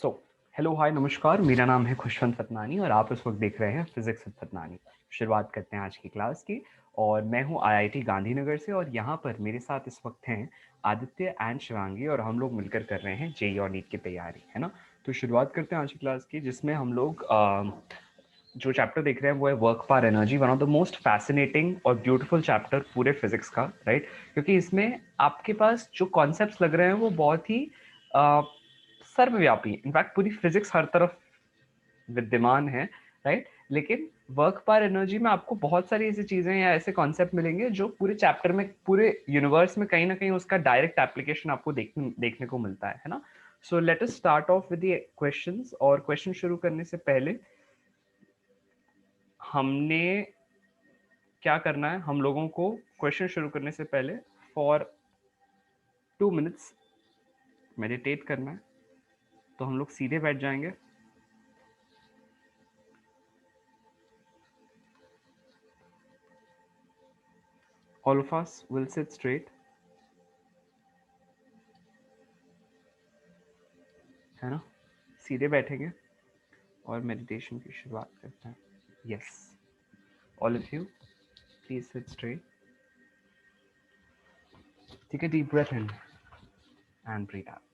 So hello hi नमस्कार, मेरा नाम है खुशवंत फतनानी और आप इस वक्त देख रहे हैं फिजिक्स विद फतनानी। शुरुआत करते हैं आज की क्लास की। और मैं हूं आईआईटी गांधीनगर से और यहां पर मेरे साथ इस वक्त हैं आदित्य एंड शिवांगी और हम लोग मिलकर कर रहे हैं जेईई और नीट की तैयारी, है ना। तो शुरुआत करते हैं आज की क्लास की, जिसमें हम लोग जो चैप्टर देख रहे हैं वो है work for energy, one of the most fascinating और ब्यूटीफुल चैप्टर पूरे फिजिक्स का, राइट। क्योंकि इसमें आपके पास जो कॉन्सेप्ट्स लग रहे हैं वो बहुत ही सर्वव्यापी, इनफैक्ट पूरी फिजिक्स हर तरफ विद्यमान है, राइट। लेकिन वर्क पर एनर्जी में आपको बहुत सारी ऐसी चीजें या ऐसे कॉन्सेप्ट मिलेंगे जो पूरे चैप्टर में, पूरे यूनिवर्स में कहीं ना कहीं उसका डायरेक्ट एप्लीकेशन आपको देखने को मिलता है ना। So let us start of with the questions. और क्वेश्चन शुरू करने से पहले हमने क्या करना है, हम लोगों को क्वेश्चन शुरू करने से पहले फॉर 2 मिनट्स मेडिटेट करना है। तो हम लोग सीधे बैठ जाएंगे। All of us will sit straight, है ना। सीधे बैठेंगे और मेडिटेशन की शुरुआत करते हैं। Yes, all of you please sit straight. Take a deep breath in and breathe out.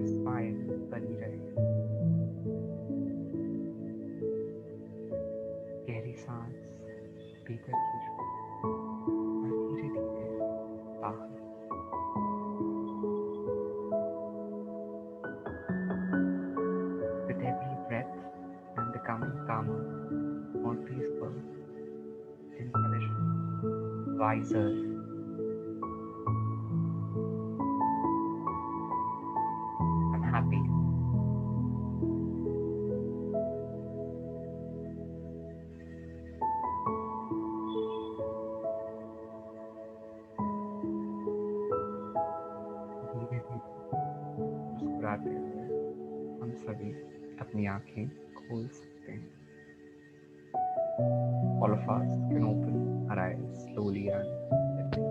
Smile बनी रहे, गहरी सांस भीतर खींचो और धीरे धीरे बाहर। With every breath I'm becoming calmer, more peaceful, intelligent, wiser. I'm happy. धीरे धीरे मुस्कुराते हुए हम सभी अपनी आंखें खोल सकते हैं। All of us can open our eyes slowly and gently.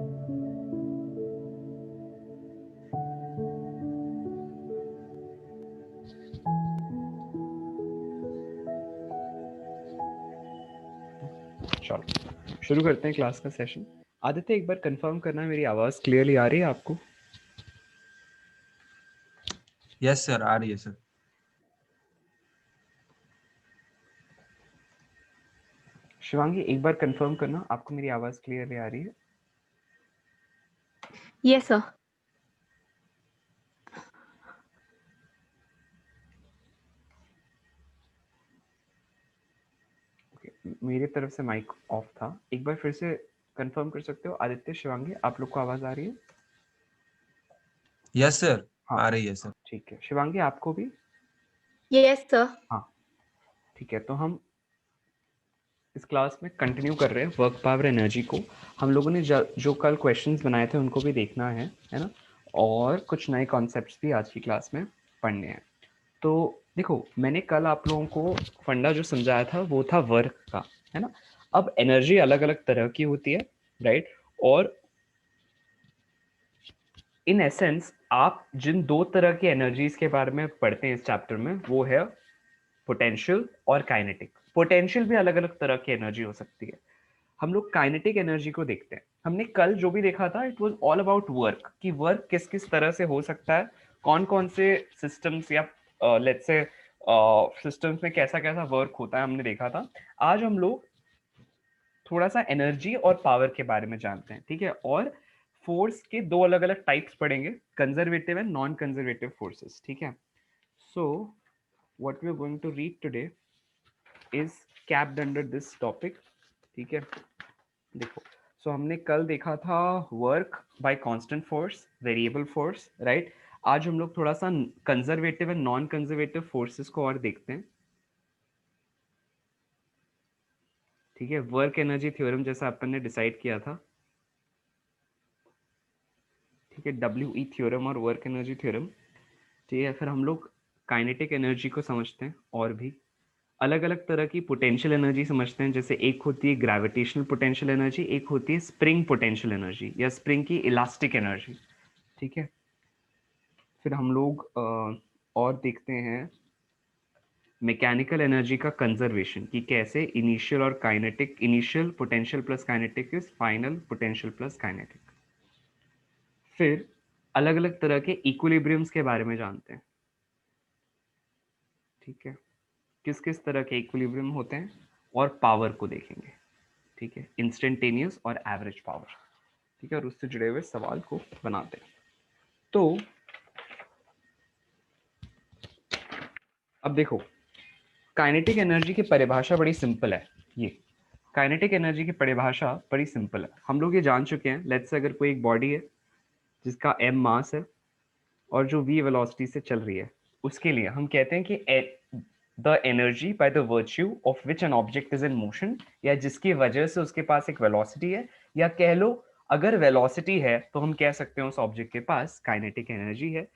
चलो शुरू करते हैं क्लास का सेशन। आदित्य, एक बार कंफर्म करना, मेरी आवाज क्लियरली आ रही है आपको? यस सर, आ रही है सर। शिवांगी, एक बार कंफर्म करना, आपको मेरी आवाज क्लियरली आ रही है? Yes, sir. ओके, मेरी तरफ से माइक ऑफ था, एक बार फिर से कंफर्म कर सकते हो? आदित्य, शिवांगी, आप लोग को आवाज आ रही है? यस सर, हाँ आ रही है सर। ठीक है। शिवांगी, आपको भी? Yes sir. हाँ ठीक है, तो हम इस क्लास में कंटिन्यू कर रहे हैं वर्क पावर एनर्जी को। हम लोगों ने जो कल क्वेश्चंस बनाए थे उनको भी देखना है ना, और कुछ नए कॉन्सेप्ट्स भी आज की क्लास में पढ़ने हैं। तो देखो, मैंने कल आप लोगों को फंडा जो समझाया था वो था वर्क का, है ना। अब एनर्जी अलग अलग तरह की होती है, राइट। और इन एसेंस आप जिन दो तरह की एनर्जीज के बारे में पढ़ते हैं इस चैप्टर में, वो है पोटेंशियल और काइनेटिक। पोटेंशियल भी अलग अलग तरह की एनर्जी हो सकती है। हम लोग काइनेटिक एनर्जी को देखते हैं। हमने कल जो भी देखा था it was all about work, कि वर्क किस किस तरह से हो सकता है, कौन कौन से सिस्टम्स या लेट्स से सिस्टम्स में कैसा कैसा वर्क होता है, हमने देखा था। आज हम लोग थोड़ा सा एनर्जी और पावर के बारे में जानते हैं, ठीक है। और फोर्स के दो अलग अलग टाइप्स पढ़ेंगे, conservative and non conservative forces, ठीक है। So what we are going to read today is capped under this topic, ठीक है। देखो, सो हमने कल देखा था work by constant force, variable force, right. आज हम लोग थोड़ा सा conservative and non conservative forces को और देखते हैं, ठीक है। वर्क एनर्जी थ्योरम जैसा अपन ने डिसाइड किया था, ठीक है, डब्ल्यू ई थ्योरम और वर्क एनर्जी थ्योरम, ठीक है। फिर हम लोग काइनेटिक एनर्जी को समझते हैं, और भी अलग अलग तरह की पोटेंशियल एनर्जी समझते हैं। जैसे एक होती है ग्रेविटेशनल पोटेंशियल एनर्जी, एक होती है स्प्रिंग पोटेंशियल एनर्जी या स्प्रिंग की इलास्टिक एनर्जी, ठीक है। फिर हम लोग और देखते हैं मैकेनिकल एनर्जी का कंजर्वेशन, कि कैसे इनिशियल और kinetic, initial potential plus kinetic is final potential plus kinetic. फिर अलग अलग तरह के इक्विलिब्रियम्स के बारे में जानते हैं, ठीक है, किस किस तरह के इक्विलिब्रियम होते हैं। और पावर को देखेंगे, ठीक है, इंस्टेंटेनियस और एवरेज पावर, ठीक है, और उससे जुड़े हुए सवाल को बनाते हैं। तो अब देखो, काइनेटिक एनर्जी की परिभाषा बड़ी सिंपल है। ये काइनेटिक एनर्जी की परिभाषा बड़ी सिंपल है, हम लोग ये जान चुके हैं। लेट्स से अगर कोई एक बॉडी है जिसका m मास है और जो v वेलोसिटी से चल रही है, उसके लिए हम कहते हैं कि the energy by the virtue of which an object is in motion, या जिसकी वजह से उसके पास एक वेलोसिटी है, या कह लो अगर वेलोसिटी है तो हम कह सकते हैं उस ऑब्जेक्ट के पास काइनेटिक एनर्जी है।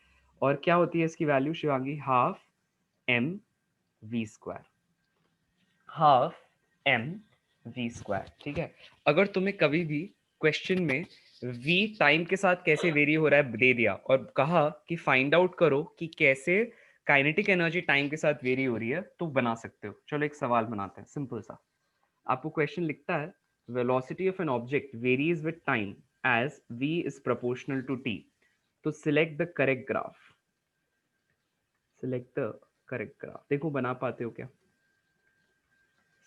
और क्या होती है इसकी value Shivangi? Half m v square, half m v square, ठीक है। अगर तुम्हें कभी भी क्वेश्चन में v टाइम के साथ कैसे वेरी हो रहा है दे दिया और कहा कि फाइंड आउट करो कि कैसे काइनेटिक एनर्जी टाइम के साथ वेरी हो रही है, तो बना सकते हो। चलो एक सवाल बनाते हैं सिंपल सा। आपको क्वेश्चन लिखता है velocity of an object varies with time as v is proportional to t, तो select the correct graph. Select the correct graph, देखो बना पाते हो क्या?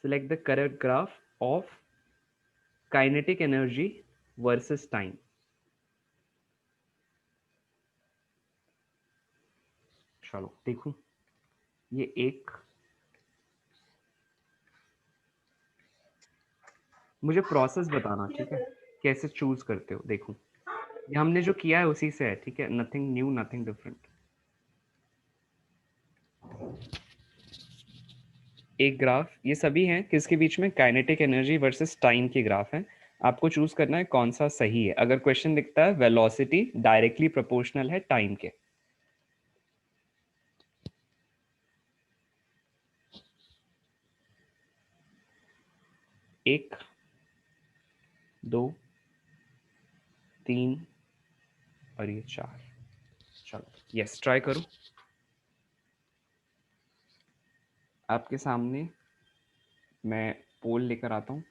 select the correct graph of kinetic energy versus time। चलो देखो, ये एक, मुझे प्रोसेस बताना, ठीक है, कैसे चूज करते हो। देखो, ये हमने जो किया है उसी से है, ठीक है, नथिंग न्यू, नथिंग डिफरेंट। एक ग्राफ, ये सभी हैं किसके बीच में? काइनेटिक एनर्जी वर्सेस टाइम की ग्राफ है। आपको चूज करना है कौन सा सही है। अगर क्वेश्चन दिखता है वेलोसिटी डायरेक्टली प्रोपोर्शनल है टाइम के, एक, दो, तीन और ये चार। चलो यस, ट्राई करो। आपके सामने मैं पोल लेकर आता हूँ।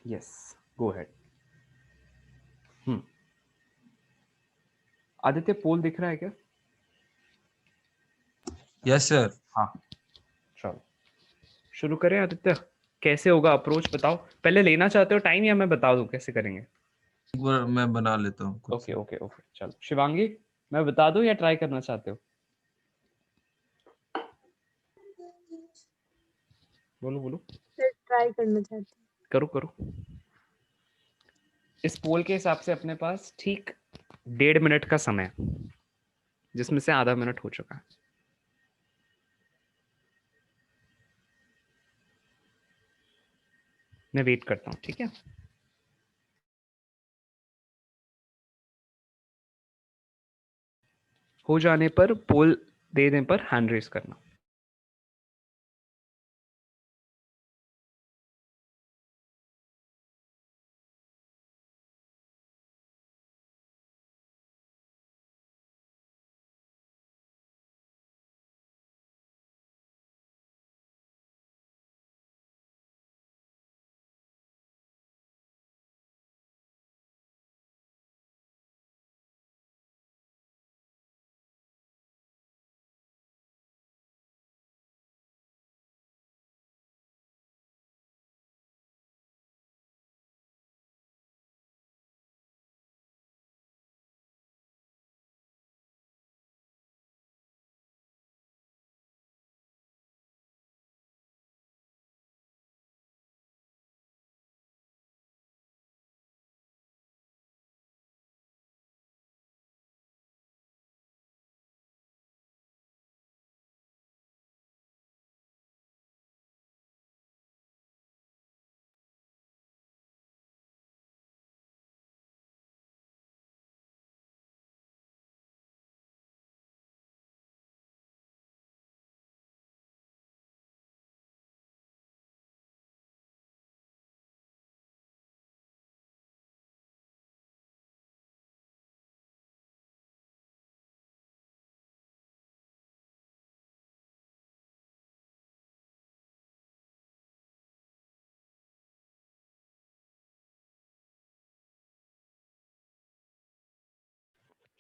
यस, गो हेड। आदित्य, पोल दिख रहा है क्या? Yes sir. हाँ, चलो शुरू करें। आदित्य, कैसे होगा अप्रोच बताओ। पहले लेना चाहते हो टाइम या मैं बता दूं कैसे करेंगे? एक बार मैं बना लेता हूँ खुद ओके से। ओके ओके, चलो शिवांगी, मैं बता दूं या ट्राई करना चाहते हो? बोलो बोलो। सर ट्राई करना चाहती हूँ। करो करो। इस पोल के हिसाब से अपने पास ठीक 1.5 मिनट का समय है, जिसमें से आधा मिनट हो चुका है। मैं वेट करता हूँ, ठीक है। हो जाने पर, पोल देने पर हैंड रेस करना।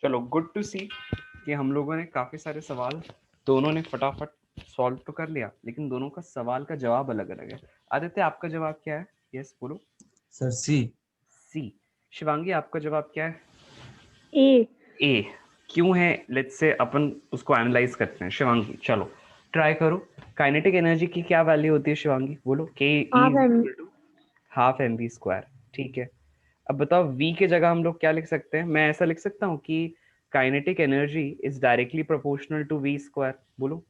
चलो, गुड टू सी कि हम लोगों ने काफी सारे सवाल दोनों ने फटाफट सॉल्व तो कर लिया, लेकिन दोनों का सवाल का जवाब अलग अलग है। आदित्य, आपका जवाब क्या है? यस बोलो। सर सी। सी। शिवांगी, आपका जवाब क्या है? ए। ए। क्यों है? लेट्स से अपन उसको एनालाइज करते हैं। शिवांगी चलो ट्राई करो। काइनेटिक एनर्जी की क्या वैल्यू होती है शिवांगी? बोलो। K E half is M. Equal to half M V square. ठीक है। अब बताओ v के जगह हम लोग क्या लिख सकते हैं? मैं ऐसा लिख सकता हूँ कि kinetic energy is directly proportional to V square. बोलो।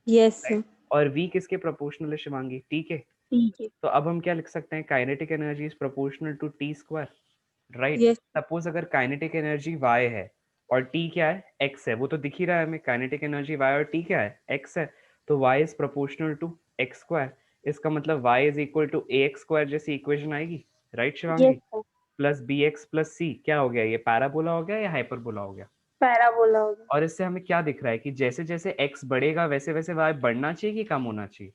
Yes sir. और v किसके प्रोपोर्शनल है शिवांगी? ठीक है। ठीक है। तो अब हम क्या लिख सकते हैं? Kinetic energy is proportional to T square, right. Yes. Suppose अगर काइनेटिक एनर्जी y है और t क्या है? x है। वो तो दिख ही रहा है हमें, काइनेटिक एनर्जी y और t क्या है? x है। तो y is proportional to x square. इसका मतलब y is equal to ax square जैसी इक्वेशन आएगी, right yes Shivangi? Sir. Plus B X plus C क्या हो गया? ये पैराबोला हो गया या हाइपरबोला हो गया? पैराबोला होगा। और इससे हमें क्या दिख रहा है कि जैसे जैसे x बढ़ेगा वैसे वैसे y बढ़ना चाहिए कि कम होना चाहिए?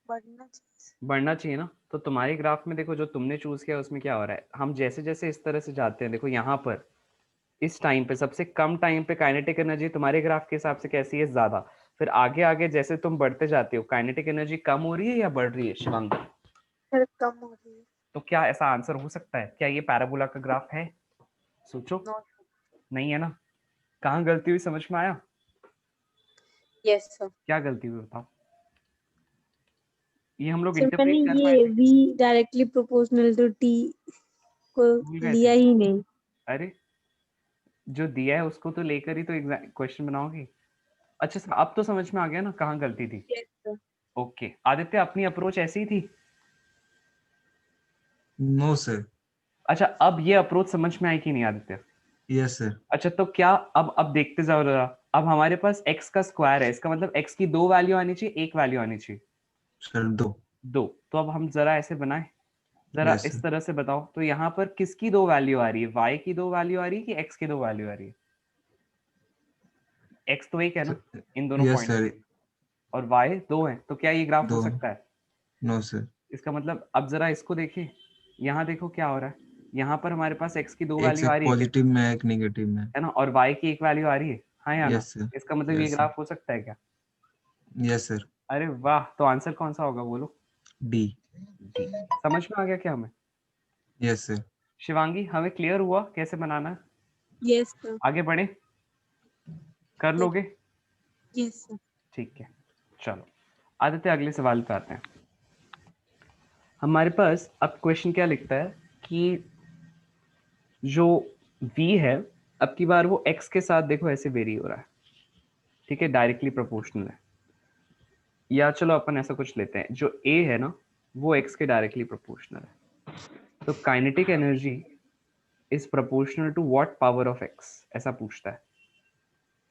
बढ़ना चाहिए। बढ़ना चाहिए ना। तो तुम्हारे ग्राफ में देखो, जो तुमने चूज किया उसमें क्या हो रहा है, हम जैसे जैसे इस तरह से जाते हैं, देखो यहाँ पर इस टाइम पे सबसे कम टाइम पे काइनेटिक एनर्जी तुम्हारे ग्राफ के हिसाब से कैसी है? ज्यादा। फिर आगे आगे जैसे तुम बढ़ते जाते हो, काइनेटिक एनर्जी कम हो रही है या बढ़ रही है शिवांगी? सर कम हो रही है। तो क्या ऐसा आंसर हो सकता है? क्या ये पैराबोला का ग्राफ है? सोचो। नो। नहीं है ना। कहाँ गलती हुई समझ में आया? Yes sir. क्या गलती हुई बताओ। ये हम लोग सर मैंने इंटरप्रेट कर पाए ये थे। We directly proportional to T को भूल गए थे। लिया ही नहीं। अरे, जो दिया है उसको तो लेकर ही तो क्वेश्चन बनाओगी। अच्छा, अब तो समझ में आ गया ना कहाँ गलती थी। Yes sir. ओके आदित्य, अपनी अप्रोच ऐसी ही थी? No sir. अच्छा, अब ये अप्रोच समझ में आई कि नहीं आदित्य? Yes sir. अच्छा, तो क्या अब देखते जाओ जरा। अब हमारे पास x का स्क्वायर है, इसका मतलब x की 2 वैल्यू आनी चाहिए, एक वैल्यू आनी चाहिए? सर 2। 2। तो अब हम जरा ऐसे बनाए, जरा यस इस सर। तरह से बताओ तो यहाँ पर किसकी 2 वैल्यू आ रही है? y की 2 वैल्यू आ रही है कि x की 2 वैल्यू आ रही है? x तो एक है ना इन दोनों यस पॉइंट्स सर। पे, और y 2 है। तो क्या ये ग्राफ हो 2। सकता है? No sir. इसका मतलब अब जरा इसको देखिए, यहाँ देखो क्या हो रहा है। यहाँ पर हमारे पास x की 2 एक वैल्यू से आ रही है क्या? पॉजिटिव में एक नेगेटिव में। है ना। और y की एक वैल्यू आ रही है, हाँ या ना? Yes sir. इसका मतलब ये यस सर। ग्राफ हो सकता है क्या? Yes sir. अरे वाह, तो आंसर कौन सा होगा बोलो? डी। डी। समझ में आ गया क्या हमें? Yes sir. शिवांगी, हमें क्लियर हुआ कैसे बनाना है? Yes sir. आगे बढ़े, कर लोगे? Yes sir. ठीक है, चलो आदित्य अगले सवाल पे आते हैं। हमारे पास अब क्वेश्चन क्या लिखता है कि जो v है अब की बार वो x के साथ देखो ऐसे वेरी हो रहा है, ठीक है, डायरेक्टली प्रोपोर्शनल है। या चलो अपन ऐसा कुछ लेते हैं, जो a है ना वो x के डायरेक्टली प्रोपोर्शनल है, तो kinetic energy is proportional to what power of x, ऐसा पूछता है।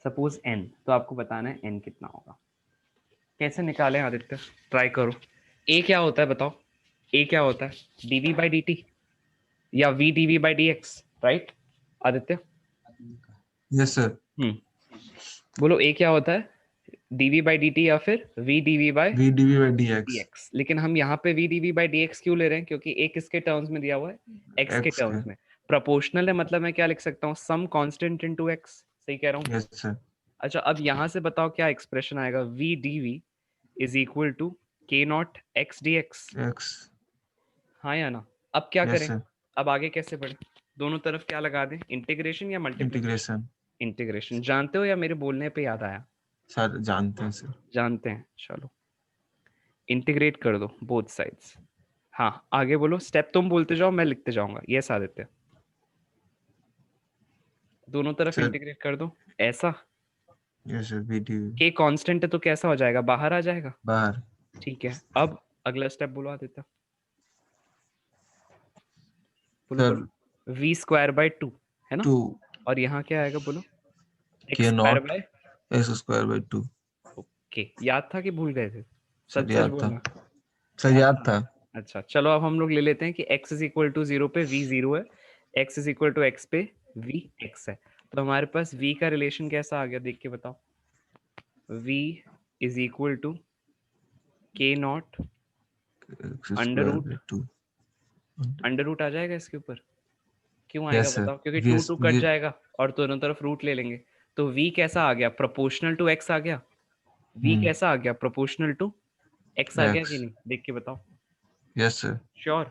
सपोज n, तो आपको बताना है n कितना होगा। कैसे निकालें आदित्य, ट्राई करो। a क्या होता है बताओ, a क्या होता है, dv बाई dt या v dv by dx, right Aditya? Yes sir. बोलो a क्या होता है, dv बाई dt या फिर v dv by v dv by dx dx। लेकिन हम यहाँ पे v dv बाई dx क्यों ले रहे हैं, क्योंकि a किसके टर्म्स में दिया हुआ है, x के x टर्म्स में। प्रोपोर्शनल है मतलब मैं क्या लिख सकता हूँ, सम कांस्टेंट इनटू x, सही कह रहा हूँ? Yes sir. अच्छा अब यहाँ से बताओ क्या एक्सप्रेशन आएगा, v dv is equal to k naught x dx, x हाँ या ना? अब क्या यस करें, सर। अब आगे कैसे बढ़े, दोनों तरफ क्या लगा दें, इंटीग्रेशन या मल्टीप्लिकेशन? Integration integration. जानते हो या मेरे बोलने पे याद आया? सर जानते हैं सर। जानते हैं, चलो इंटीग्रेट कर दो बोथ साइड्स। हाँ आगे बोलो, स्टेप तुम बोलते जाओ मैं लिखते जाऊंगा। यस आदित्य, दोनों तरफ सर इंटीग्रेट कर दो ऐसा। यस सर v dv के कांस्टेंट है तो कैसा हो जाएगा, बाहर आ जाएगा, बाहर। ठीक है। अब अगला स्टेप बोलो आदित्य, बोलो सर बोलो। v स्क्वायर बाय 2 है ना, 2 और यहाँ क्या आएगा बोलो, x k square naught by, s square by 2। Okay याद था कि भूल गए थे? सर सच सच याद था। बोलना। सर याद याद था था। ना? अच्छा चलो अब हम लोग ले लेते हैं कि x इज इक्वल टू 0 पे v 0 है, x is equal to x पे v x है। तो हमारे पास v का रिलेशन कैसा आ गया, देख के बताओ। v is equal to k naught x under square root, by 2। Under root आ जाएगा इसके ऊपर, क्यों आएगा यस सर। बताओ, क्योंकि v 2 कट जाएगा और दोनों तरफ रूट ले लेंगे। तो v कैसा आ गया, प्रोपोर्शनल टू x आ गया। v कैसा आ गया, प्रोपोर्शनल टू x आ गया कि x नहीं, देख के बताओ। Yes sir. श्योर,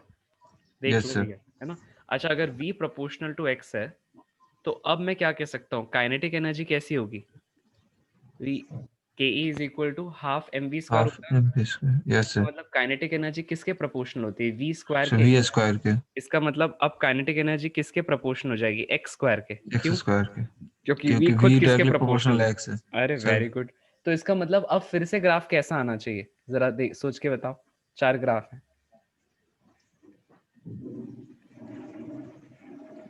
देख यस लो सर। भैया, है ना। अच्छा अगर v प्रोपोर्शनल टू x है तो अब मैं क्या कह सकता हूँ, काइनेटिक एनर्जी कैसी होगी, v ke is equal to half mv square half होता है ना। mv square. यस इसका सर। मतलब काइनेटिक एनर्जी किसके प्रोपोर्शनल होती है, v स्क्वायर सर के। v स्क्वायर के इसका मतलब अब काइनेटिक एनर्जी किसके प्रोपोर्शनल हो जाएगी, x स्क्वायर के। x क्यों, स्क्वायर के, क्योंकि v क्योंकि खुद v किसके डायरेक्टली प्रोपोर्शनल प्रोपोर्शनल है। x है। अरे सर वेरी गुड। तो इसका मतलब अब फिर से ग्राफ कैसा आना चाहिए, जरा देख सोच के बताओ। 4 ग्राफ है,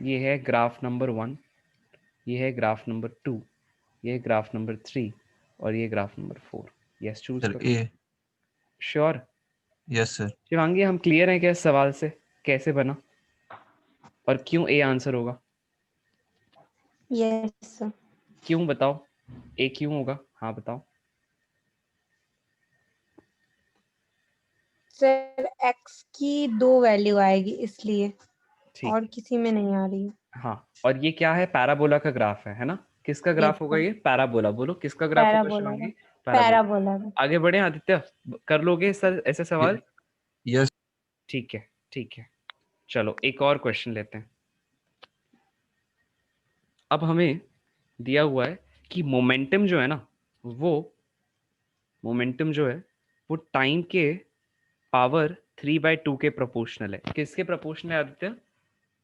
ये है ग्राफ नंबर 1, ये है ग्राफ नंबर 2, ये है ग्राफ नंबर 3 और ये graph number 4। Yes choose sir करो। a। Sure yes sir. Shivangi, हम क्लियर हैं क्या इस सवाल से, कैसे बना और क्यों ए आंसर होगा, यस सर। क्यों बताओ, ए क्यों होगा, हाँ बताओ। सर x की 2 वैल्यू आएगी इसलिए, ठीक, और किसी में नहीं आ रही है। हाँ और ये क्या है, पैराबोला का ग्राफ है ना। किसका यस ग्राफ होगा सर, ये, पैराबोला। बोलो किसका ग्राफ होगा पैराबोला का। शिवांगी, पैराबोला। पैराबोला का। आगे बढ़े आदित्य, कर लोगे सर ऐसे सवाल? यस ठीक है ठीक है, चलो एक और क्वेश्चन लेते हैं। अब हमें दिया हुआ है कि मोमेंटम जो है ना, वो मोमेंटम जो है वो टाइम के पावर 3/2 के प्रोपोर्शनल है। किसके प्रोपोर्शनल है आदित्य,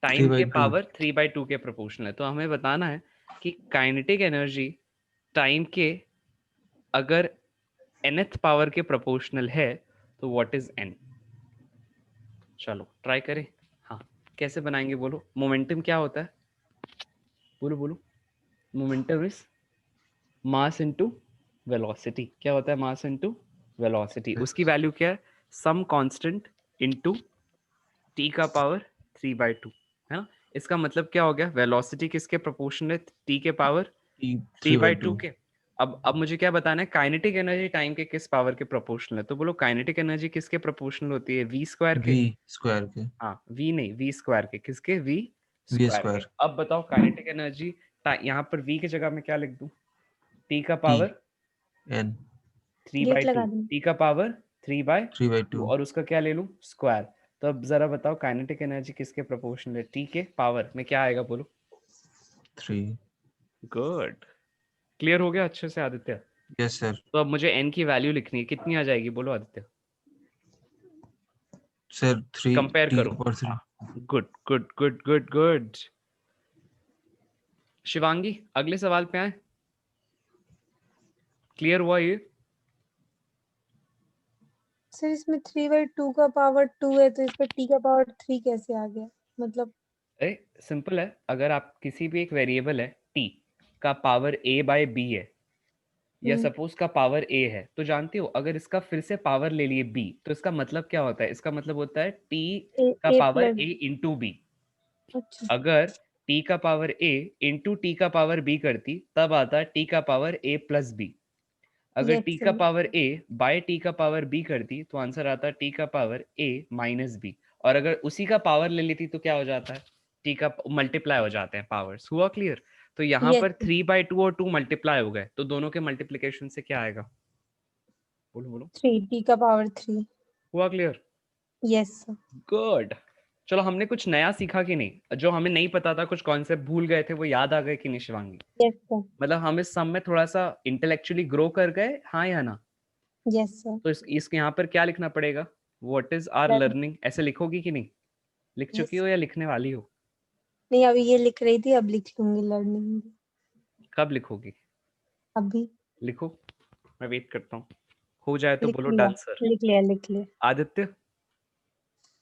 टाइम के 3/2। पावर 3/2 के प्रोपोर्शनल है। तो हमें बताना है कि काइनेटिक एनर्जी टाइम के अगर nth पावर के प्रोपोर्शनल है तो व्हाट इज n। चलो ट्राई करें। हाँ कैसे बनाएंगे बोलो, मोमेंटम क्या होता है, बोलो बोलो। Momentum is mass into velocity. क्या होता है, मास इनटू वेलोसिटी। उसकी वैल्यू क्या है, सम कांस्टेंट इनटू टी का पावर 3/2, है ना। इसका मतलब क्या हो गया, वेलोसिटी किसके प्रोपोर्शनल है, टी के पावर 3/2 3/2। के। अब मुझे क्या बताना है, काइनेटिक एनर्जी टाइम के किस पावर के प्रोपोर्शनल है। तो बोलो काइनेटिक एनर्जी किसके प्रोपोर्शनल होती है, वी स्क्वायर v के। स्क्वायर के। हाँ वी नहीं, वी स्क्वायर के, किसके, वी v स्क्वायर के। स्क्वायर। अब बताओ काइनेटिक एनर्जी, यहाँ पर वी की जगह में क्या लिख दूं, टी का t power n three by get two लगा दूँ। टी का पावर 3/2 3/2। और उसका क्या ले लूं, स्क्वायर। तो अब जरा बताओ काइनेटिक एनर्जी किसके प्रोपोर्शनल है, टी के पावर में क्या आएगा बोलो। 3। गुड, क्लियर हो गया अच्छे से आदित्य। Yes sir. तो अब मुझे n की वैल्यू लिखनी है, कितनी आ जाएगी बोलो आदित्य? सर 3 कंपेयर t करो। का power 3। Good good good good good. Shivangi अगले सवाल पे आए, क्लियर हुआ ये? सर इसमें 3/2 का पावर 2 है तो इसमें t का पावर 3 कैसे आ गया? मतलब अरे सिंपल है, अगर आप किसी भी एक वेरिएबल है t का पावर a बाय b है, या सपोज का पावर a है, तो जानते हो अगर इसका फिर से पावर ले लिए b, तो इसका मतलब क्या होता है? इसका मतलब होता है t का a power plus. a into b। अच्छा अगर t का पावर a इंटू टी का पावर b करती, तब आता t का पावर a प्लस b। अगर यस t का sir. Power a by t का पावर b करती, तो आंसर आता t का पावर a माइनस b। और अगर उसी का पावर ले लेती तो क्या हो जाता है? t का मल्टीप्लाई हो जाते हैं पावर्स। हुआ क्लियर? तो यहाँ यस पर 3/2 और 2 मल्टीप्लाई हो गए, तो दोनों के मल्टीप्लीकेशन से क्या आएगा? बोलो बोलो। 3 t का पावर 3। हुआ क्लियर? Yes sir. गुड। चलो हमने कुछ नया सीखा कि नहीं? जो हमें नहीं पता था, कुछ कॉन्सेप्ट भूल गए थे, वो याद आ गए कि नहीं शिवांगी? Yes sir. मतलब हम इस सम में थोड़ा सा इंटेलेक्चुअली ग्रो कर गए, हाँ या ना? Yes sir. तो इस यहाँ पर क्या लिखना पड़ेगा? व्हाट इज आर लर्निंग, ऐसे लिखोगी कि नहीं? लिख चुकी यस। हो या लिखने वाली हो? नहीं अभी ये लिख रही थी, अब लिख लूंगी लर्निंग। कब लिखोगी? अभी लिखो, मैं वेट करता हूँ। हो जाए तो लिख बोलो लिया। Done sir. लिख लिया लिख लिया। आदित्य,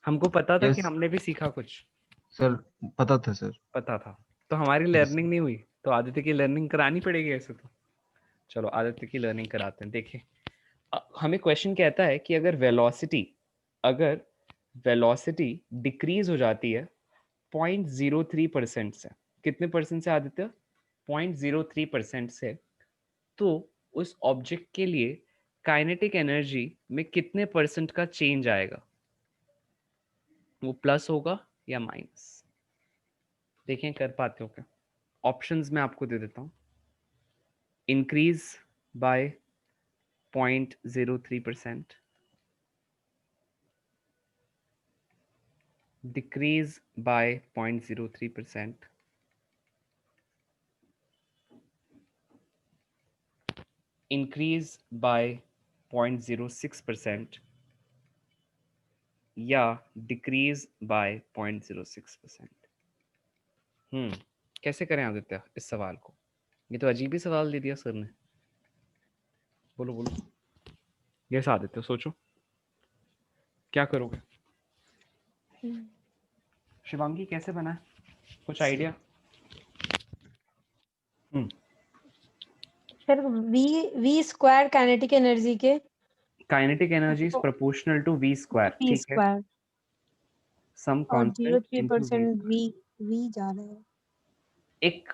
हमको पता था कि यस हमने भी सीखा कुछ। सर, पता था सर। पता था तो हमारी यस लर्निंग नहीं हुई, तो आदित्य की लर्निंग करानी पड़ेगी ऐसे तो। चलो आदित्य की लर्निंग कराते हैं। देखिए हमें क्वेश्चन कहता है कि अगर वेलोसिटी डिक्रीज हो जाती है 0.03% से, कितने परसेंट से आदित्य? 0.03% से, तो उस ऑब्जेक्ट के लिए काइनेटिक एनर्जी में कितने परसेंट का चेंज आएगा? वो प्लस होगा या माइनस? देखें कर पाते हो क्या? ऑप्शंस मैं आपको दे देता हूँ। Increase by 0.03%, decrease by 0.03%, increase by 0.06%, या decrease by 0.06%। कैसे करें आदित्य इस सवाल को? ये तो अजीब ही सवाल दे दिया सर ने। बोलो बोलो। यस आदित्य, सोचो क्या करोगे? शिवांगी कैसे बना है? कुछ idea? Sir v square kinetic energy के kinetic energy is proportional to v square, v ठीक है? स्क्वायर सम और कांस्टेंट इनटू v। 0.03% v जा रहा है। एक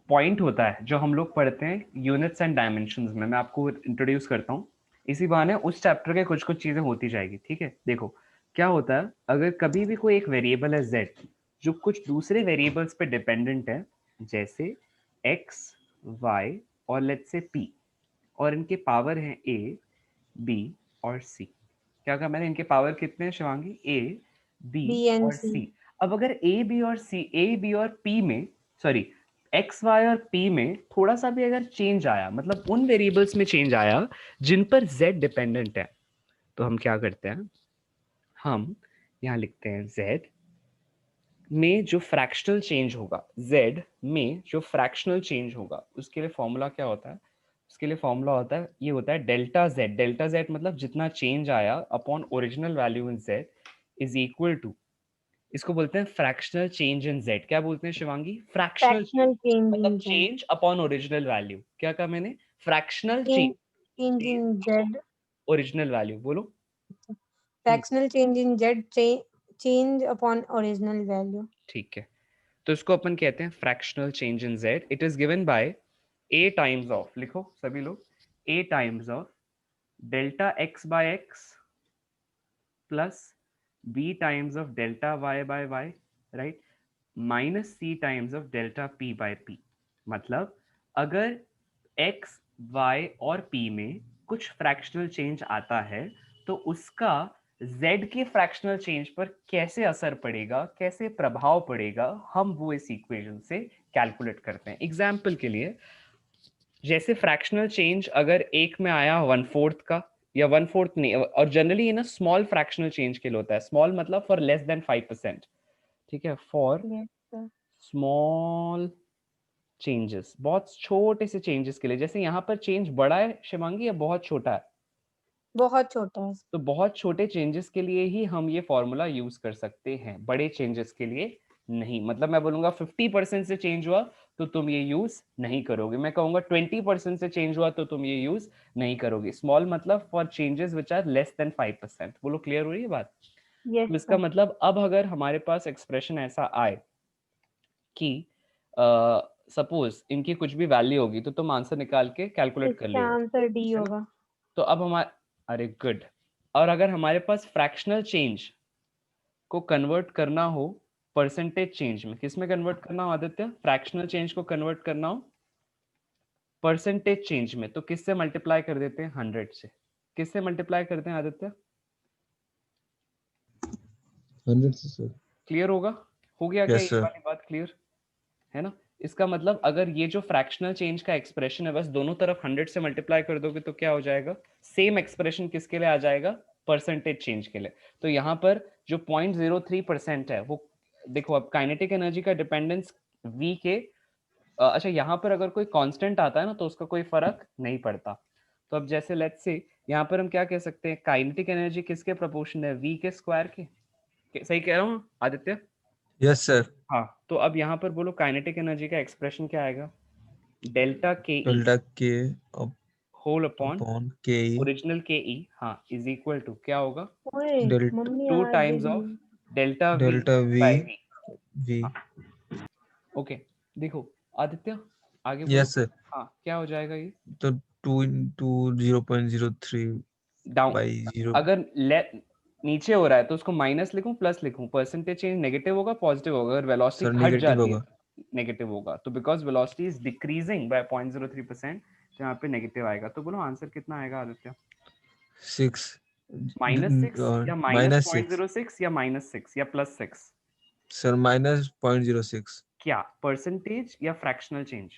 पॉइंट होता है जो हम लोग पढ़ते हैं यूनिट्स एंड डायमेंशंस में, मैं आपको इंट्रोड्यूस करता हूँ। इसी बहाने उस चैप्टर के कुछ कुछ चीजें होती जाएगी, ठीक है? देखो क्या होता है, अगर कभी भी कोई एक वेरिएबल है z जो कुछ दूसरे वेरिएबल्स पे डिपेंडेंट है, जैसे x, y और लेट्स से p, और इनके पावर हैं a, b और c। क्या कहा मैंने? इनके पावर कितने हैं Shivangi? a, b b and और c। c। अब अगर a b और p में, सॉरी एक्स वाई और पी में थोड़ा सा भी अगर चेंज आया, मतलब उन वेरिएबल्स में चेंज आया जिन पर z डिपेंडेंट है, तो हम क्या करते हैं? हम यहाँ लिखते हैं z में जो फ्रैक्शनल चेंज होगा, z में जो फ्रैक्शनल चेंज होगा, उसके लिए फॉर्मूला क्या होता है? उसके लिए फॉर्मूला होता है, ये होता है डेल्टा z। डेल्टा z मतलब जितना चेंज आया upon original value in z is equal to, इसको बोलते हैं फ्रैक्शनल चेंज इन z। क्या बोलते हैं Shivangi? Fractional change, fractional change मतलब in z। Change upon original value. क्या कहा मैंने? Fractional change, change change in upon z। Original value. बोलो। Fractional change in z change upon original value. ठीक है, तो इसको अपन कहते हैं fractional change in z। It is given by a times of, लिखो सभी लोग, a times of delta x by x plus b times of delta y by y, right, minus c times of delta p by p। मतलब अगर x, y और p में कुछ fractional change आता है, तो उसका z के फ्रैक्शनल चेंज पर कैसे असर पड़ेगा, कैसे प्रभाव पड़ेगा, हम वो इस इक्वेशन से कैलकुलेट करते हैं। एग्जाम्पल के लिए जैसे फ्रैक्शनल चेंज अगर एक में आया 1/4 का, या 1/4 नहीं, और जनरली ये ना स्मॉल फ्रैक्शनल चेंज के लिए होता है। स्मॉल मतलब फॉर लेस देन 5%, ठीक है, for Yes, sir. Small changes, बहुत छोटे से चेंजेस के लिए। जैसे यहाँ पर चेंज बड़ा है शिवांगी या बहुत छोटा है? बहुत छोटा है। तो बहुत छोटे चेंजेस के लिए ही हम ये फॉर्मूला यूज कर सकते हैं, बड़े चेंजेस के लिए नहीं। मतलब मैं बोलूंगा 50% से चेंज हुआ तो तुम ये यूज नहीं करोगे, मैं कहूंगा 20% से चेंज हुआ तो तुम ये यूज नहीं करोगे। स्मॉल मतलब for changes which are less than 5%। बोलो क्लियर हो रही है बात? Yes, तो इसका sir. मतलब अब अगर हमारे पास एक्सप्रेशन ऐसा आए कि सपोज इनकी कुछ भी वैल्यू होगी तो तुम आंसर निकाल के कैलकुलेट कर इसका लियो, आंसर डी है ना? होगा। तो अब हमारे, अरे गुड। और अगर हमारे पास फ्रैक्शनल चेंज को कन्वर्ट करना हो परसेंटेज चेंज में, किस में कन्वर्ट करना हो आदित्य? फ्रैक्शनल चेंज को कन्वर्ट करना हो परसेंटेज चेंज में, तो किससे मल्टीप्लाई कर देते हैं? 100 से। किससे मल्टीप्लाई करते हैं आदित्य? 100 से सर। क्लियर होगा? हो गया क्या यस ये सर। वाली बात क्लियर? है ना? इसका मतलब अगर ये जो फ्रैक्शनल चेंज का एक्सप्रेशन है बस दोनों तरफ 100 से मल्टीप्लाई कर दोगे तो क्या हो जाएगा? सेम एक्सप्रेशन किसके लिए आ जाएगा? परसेंटेज चेंज के लिए। तो यहाँ पर जो 0.03% है वो देखो, अब काइनेटिक एनर्जी का डिपेंडेंस v के अच्छा यहाँ पर अगर कोई कांस्टेंट आता है ना तो उसका कोई फर्क नहीं पड़ता। तो अब जैसे लेट्स से यहाँ पर हम क्या कह सकते हैं, काइनेटिक एनर्जी किसके प्रोपोर्शनल है? v के स्क्वायर के। सही कह रहा हूँ आदित्य? Yes sir. हाँ, तो अब यहाँ पर बोलो काइनेटिक एनर्जी का एक्सप्रेशन क्या आएगा? डेल्टा के ई डेल्टा के होल अपॉन अपॉन के ओरिजिनल के ई, हाँ, इज इक्वल टू क्या होगा? ओए, डेल्टा मम्मी 2 आवाज दे टाइम्स रही ऑफ है। Delta V delta V by V. V. हाँ, ओके। देखो आदित्य, आगे बोलो। Yes sir. हाँ, क्या हो जाएगा ये? तो 2 into 0.03 डाउन, by 0। अगर नीचे हो रहा है तो उसको माइनस लिखूं प्लस लिखूं? परसेंटेज चेंज नेगेटिव होगा पॉजिटिव होगा? अगर सर वेलोसिटी घट नेगेटिव जाती है होगा। नेगेटिव होगा, तो because velocity is decreasing by 0.03%, तो यहाँ पे नेगेटिव आएगा। तो बोलो आंसर कितना आएगा आदित्य? 6 -6 या minus minus point 6 zero six या -6 या +6? सर। -0.06 क्या परसेंटेज या fractional change?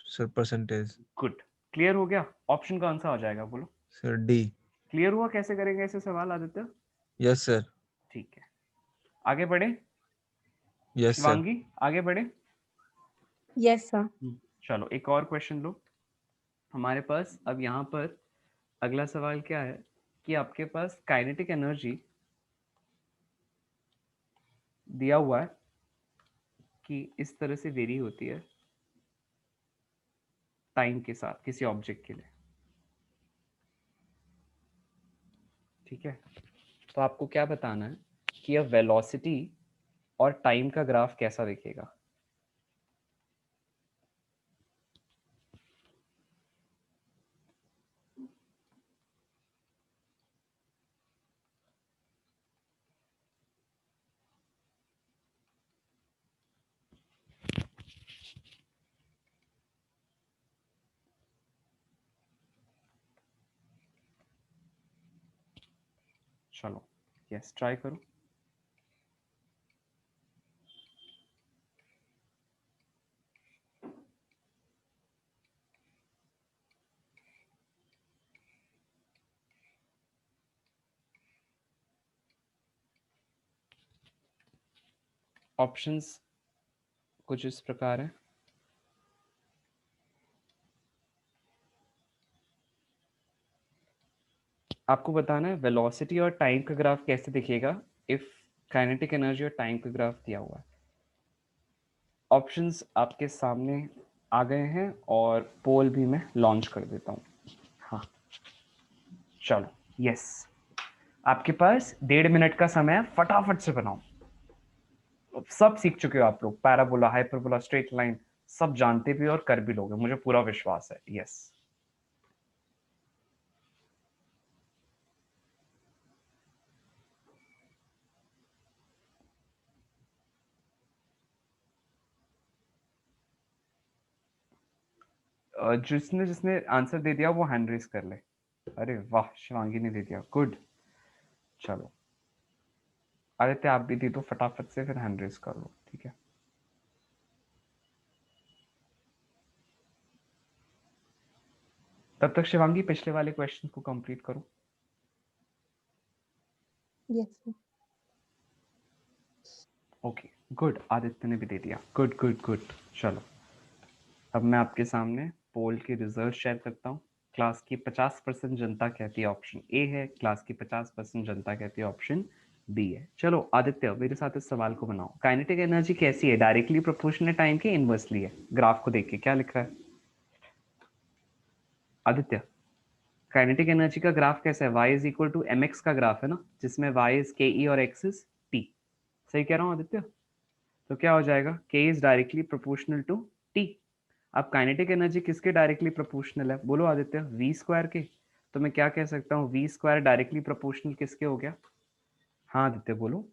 Sir. Percentage. Good, clear हो गया। ऑप्शन कौन सा हो जाएगा बोलो? Sir D. क्लियर हुआ कैसे करेंगे ऐसे सवाल आदित्य? Yes sir. ठीक है, आगे बढ़े। Yes sir. शिवांगी आगे बढ़े। Yes sir. चलो एक और क्वेश्चन लो हमारे पास। अब यहाँ पर अगला सवाल क्या है कि आपके पास काइनेटिक एनर्जी दिया हुआ है कि इस तरह से वेरी होती है टाइम के साथ किसी ऑब्जेक्ट के लिए, ठीक है? तो आपको क्या बताना है कि अब वेलोसिटी और टाइम का ग्राफ कैसा दिखेगा? चलो यस, ट्राई करो। ऑप्शंस कुछ इस प्रकार है। आपको बताना है वेलोसिटी और टाइम का ग्राफ कैसे दिखेगा इफ काइनेटिक एनर्जी और टाइम का ग्राफ दिया हुआ है। ऑप्शंस आपके सामने आ गए हैं और पोल भी मैं लॉन्च कर देता हूँ। हाँ, चलो यस, आपके पास 1.5 मिनट का समय है, फटाफट से बनाओ। सब सीख चुके हो आप लोग, पैराबोला, हाइपरबोला, स्ट्रेट लाइन, सब जानते भी और कर भी लोगे, मुझे पूरा विश्वास है। यस, जिसने जिसने आंसर दे दिया वो हैंड रेस कर ले। अरे वाह, शिवांगी ने दे दिया, गुड। चलो आदित्य आप भी दे दो फटाफट से, फिर हैंड रेस कर लो, ठीक है? तब तक शिवांगी पिछले वाले क्वेश्चन को कंप्लीट करो। Yes sir. Okay good, Aditya ने भी दे दिया। Good good good. चलो अब मैं आपके सामने पोल के रिजल्ट शेयर करता हूँ। क्लास की 50% जनता कहती है ऑप्शन ए है, क्लास की 50% जनता कहती है ऑप्शन बी है। चलो आदित्य मेरे साथ इस सवाल को बनाओ। काइनेटिक एनर्जी कैसी है? डायरेक्टली प्रोपोर्शनल टाइम के इनवर्सली है? ग्राफ को देख के क्या लिख रहा है आदित्य? काइनेटिक एनर्जी का ग्राफ कैसा है? y is equal to M X का ग्राफ है ना, जिसमें y इज के ई और x इज t। सही कह रहा हूँ आदित्य? तो क्या हो जाएगा? k is directly proportional to t। अब काइनेटिक एनर्जी किसके डायरेक्टली प्रोपोर्शनल है? बोलो आदित्य। v स्क्वायर के। तो मैं क्या कह सकता हूँ? v स्क्वायर डायरेक्टली प्रोपोर्शनल किसके हो गया? हाँ आदित्य बोलो।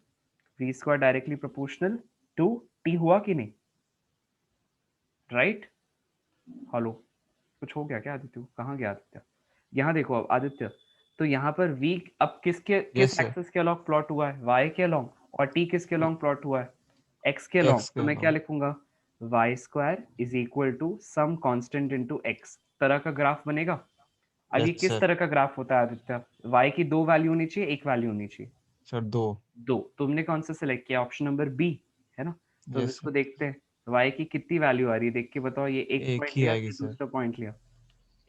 v square directly proportional to t हुआ कि नहीं? राइट? हेलो, कुछ हो गया क्या आदित्य? कहाँ गया आदित्य? यहाँ देखो अब आदित्य, तो यहाँ पर v अब किसके यस किस सर, एक्सिस के अलॉन्ग प्लॉट हुआ है? y के अलॉन्ग। और t किसके अलॉन्ग प्लॉट हुआ है? x के अलॉन्ग। एक्स तो के मैं क्या अलॉन्ग। लिखूंगा? y square is equal to some constant into x तरह का ग्राफ बनेगा। अब ये यस किस सर। तरह का ग्राफ होता है आदित्य? y की दो वैल्यू होनी चाहिए, एक वैल्यू होनी चाहिए? सर दो। दो। तुमने कौन सा सिलेक्ट किया? ऑप्शन नंबर बी है ना। तो अब यस इसको सर, देखते हैं, y की कितनी वैल्यू आ रही है देख के बताओ। ये एक एक पॉइंट ही लिया आएगी कि सर। दूसरा पॉइंट लिया?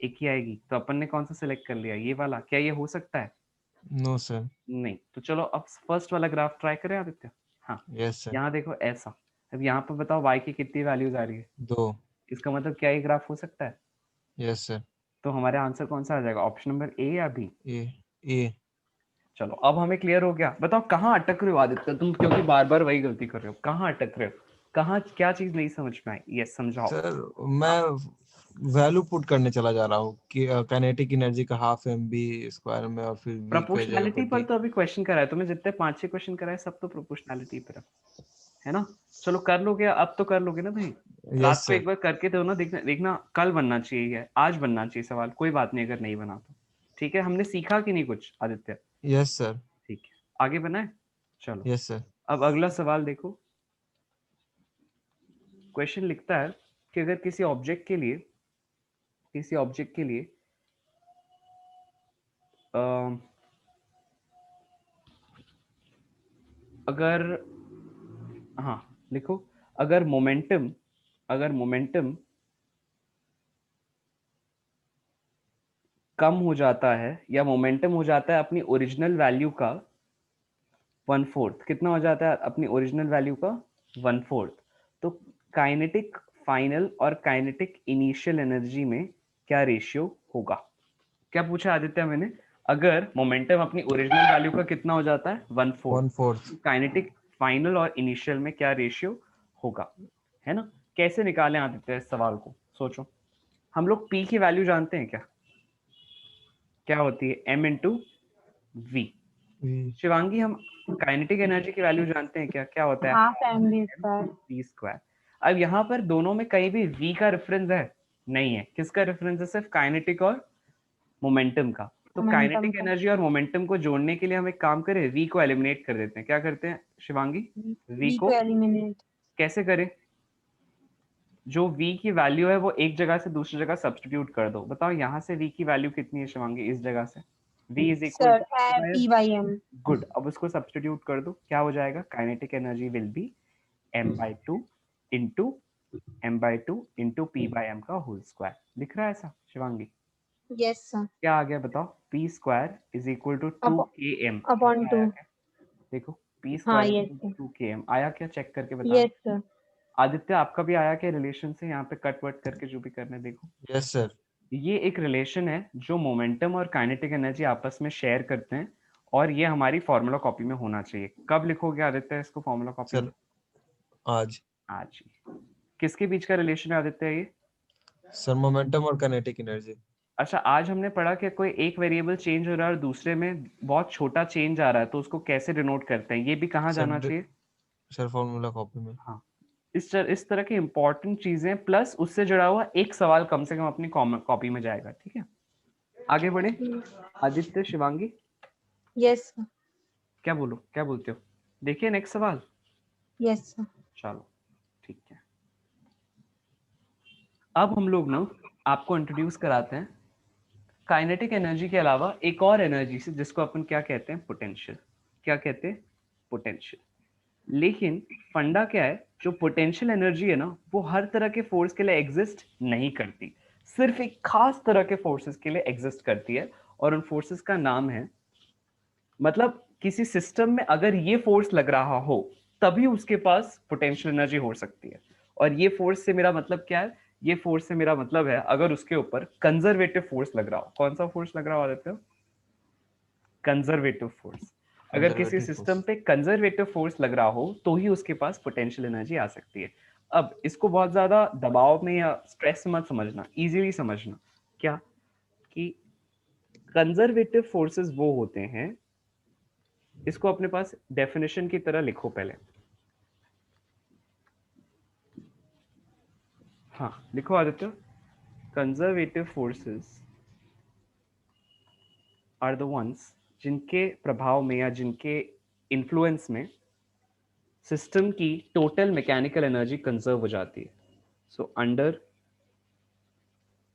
एक ही आएगी। तो अपन ने कौन सा सिलेक्ट कर लिया? ये वाला। क्या ये हो सकता है? No sir. नहीं। तो चलो अब फर्स्ट वाला ग्राफ ट्राई करें आदित्य। हाँ, यस सर। यहाँ देखो ऐसा। अब यहाँ पर बताओ y की कितनी वैल्यूज आ रही है? दो। इसका मतलब क्या ये ग्राफ हो सकता है? Yes sir. तो हमारे आंसर कौन सा आ जाएगा? ऑप्शन नंबर ए या बी? ए। ए। चलो अब हमें क्लियर हो गया। बताओ कहाँ अटक रहे हो आदित्य तुम, क्योंकि बार बार वही गलती कर रहे हो। कहाँ अटक रहे हो? कहाँ क्या चीज नहीं समझ में आई? यस समझाओ। सर मैं वैल्यू पुट करने चला जा रहा हूँ कि काइनेटिक एनर्जी का हाफ एम बी स्क्वायर में, और फिर वी की जगह प्रोपोर्शनैलिटी पे पर डी। तो अभी क्वेश्चन कराया तुम्हें, जितने 5-6 क्वेश्चन कराए सब तो प्रोपोर्शनैलिटी पर है ना। चलो कर लोगे, अब तो कर लोगे ना भाई। यस रात को सर। एक बार करके दो ना, देखना देखना कल बनना चाहिए, आज बनना चाहिए सवाल। कोई बात नहीं अगर नहीं बना तो। ठीक है, हमने सीखा कि नहीं कुछ आदित्य? Yes sir. ठीक है, आगे बनाए। चलो यस सर। अब अगला सवाल देखो। क्वेश्चन लिखता है कि अगर किसी ऑब्जेक्ट के लिए अ, अगर हाँ लिखो, अगर मोमेंटम कम हो जाता है या मोमेंटम हो जाता है अपनी ओरिजिनल वैल्यू का 1/4। कितना हो जाता है अपनी ओरिजिनल वैल्यू का? 1/4। तो काइनेटिक फाइनल और काइनेटिक इनिशियल एनर्जी में क्या रेशियो होगा? क्या पूछा आदित्य मैंने? अगर मोमेंटम अपनी ओरिजिनल वैल्यू का कितना हो जाता है? 1/4। 1/4। काइनेटिक फाइनल और इनिशियल में क्या रेशियो होगा? है ना। कैसे निकालें आदित्य इस सवाल को? सोचो। हम लोग पी की वैल्यू जानते हैं क्या? क्या होती है? m into we. शिवांगी हम काइनेटिक एनर्जी की वैल्यू जानते हैं क्या? क्या होता है? Half M B square. V square. अब यहाँ पर दोनों में कहीं भी v का रेफरेंस है? नहीं है। किसका रेफरेंस है? सिर्फ काइनेटिक और मोमेंटम का। तो मोमेंटम काइनेटिक का। एनर्जी और मोमेंटम को जोड़ने के लिए हम एक काम करें, v को एलिमिनेट कर देते हैं। क्या करते हैं शिवांगी? v वी को को एलिमिनेट। कैसे करें? जो v की वैल्यू है वो एक जगह से दूसरी जगह सब्स्टिट्यूट कर दो। बताओ यहाँ से v की वैल्यू कितनी है शिवांगी? इस जगह से v is equal sir to p by m. Good. अब उसको सब्स्टिट्यूट कर दो, क्या हो जाएगा? Kinetic energy will be m/2 into m/2 p by m का होल स्क्वायर। दिख रहा है ऐसा शिवांगी? Yes sir. क्या आ गया बताओ? P square is equal to अब 2km। अपॉन आया 2। क्या? देखो पी हाँ square yes is sir. 2km आया क्या? चेक करके बताना। Yes sir. आदित्य आपका भी आया क्या रिलेशन से? यहाँ पे कट वट करके जो भी करना है देखो। Yes sir. ये एक रिलेशन है जो मोमेंटम और काइनेटिक एनर्जी आपस में शेयर करते हैं, और ये हमारी फॉर्मूला कॉपी में होना चाहिए। कब लिखोगे आदित्य इसको फॉर्मूला कॉपी में? सर आज। आज ही। किसके बीच का रिलेशन है आदित्य ये? सर मोमेंटम और काइनेटिक एनर्जी। अच्छा, आज हमने पढ़ा कि कोई एक वेरिएबल चेंज हो रहा है और दूसरे में बहुत छोटा चेंज आ रहा है, तो उसको कैसे डिनोट करते हैं? ये भी कहाँ जाना सर चाहिए? सर फॉर्मूला कॉपी में। हाँ। इस तरह की इंपॉर्टेंट चीजें प्लस उससे जुड़ा हुआ एक सवाल कम से कम अपनी कॉपी में जाएगा। ठीक है, आगे बढ़े। Aditya Shivangi yes sir. क्या बोलो, क्या बोलते हो? देखिए नेक्स्ट सवाल। Yes sir. चलो ठीक है, अब हम लोग ना आपको इंट्रोड्यूस कराते हैं काइनेटिक एनर्जी के अलावा एक और एनर्जी से जिसको अपन क्या कहते हैं, पोटेंशियल। क्या कहते हैं, पोटेंशियल। लेकिन फंडा क्या है, जो पोटेंशियल एनर्जी है ना, वो हर तरह के फोर्स के लिए एग्जिस्ट नहीं करती, सिर्फ एक खास तरह के फोर्सेस के लिए एग्जिस्ट करती है, और उन फोर्सेस का नाम है, मतलब किसी सिस्टम में अगर ये फोर्स लग रहा हो तभी उसके पास पोटेंशियल एनर्जी हो सकती है। और ये फोर्स से मेरा मतलब क्या है, ये फोर्स से मेरा मतलब है अगर उसके ऊपर कंजर्वेटिव फोर्स लग रहा हो। कौन सा फोर्स लग रहा हो आदित्य? Conservative force. अगर किसी सिस्टम पे कंजर्वेटिव फोर्स लग रहा हो तो ही उसके पास पोटेंशियल एनर्जी आ सकती है। अब इसको बहुत ज्यादा दबाव में या स्ट्रेस मत समझना, इजीली समझना। क्या कि कंजर्वेटिव फोर्सेस वो होते हैं, इसको अपने पास डेफिनेशन की तरह लिखो पहले। हाँ लिखो Aditya, conservative forces are the ones जिनके प्रभाव में या जिनके इन्फ्लुएंस में सिस्टम की टोटल मैकेनिकल एनर्जी कंजर्व हो जाती है। So under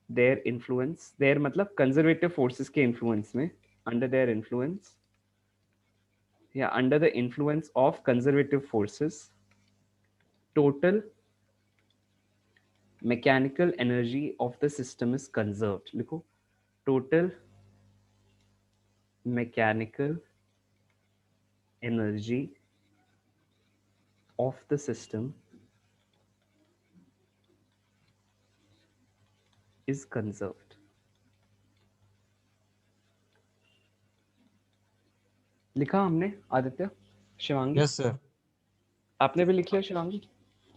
their influence, their मतलब कंजर्वेटिव फोर्सेस के इन्फ्लुएंस में, अंडर देयर इन्फ्लुएंस या under the influence of conservative forces, total mechanical energy of the system is conserved। लिखो, total mechanical energy of the system is conserved। लिखा हमने Aditya? Shivangi? Yes sir. आपने भी लिख लिया शिवांगी?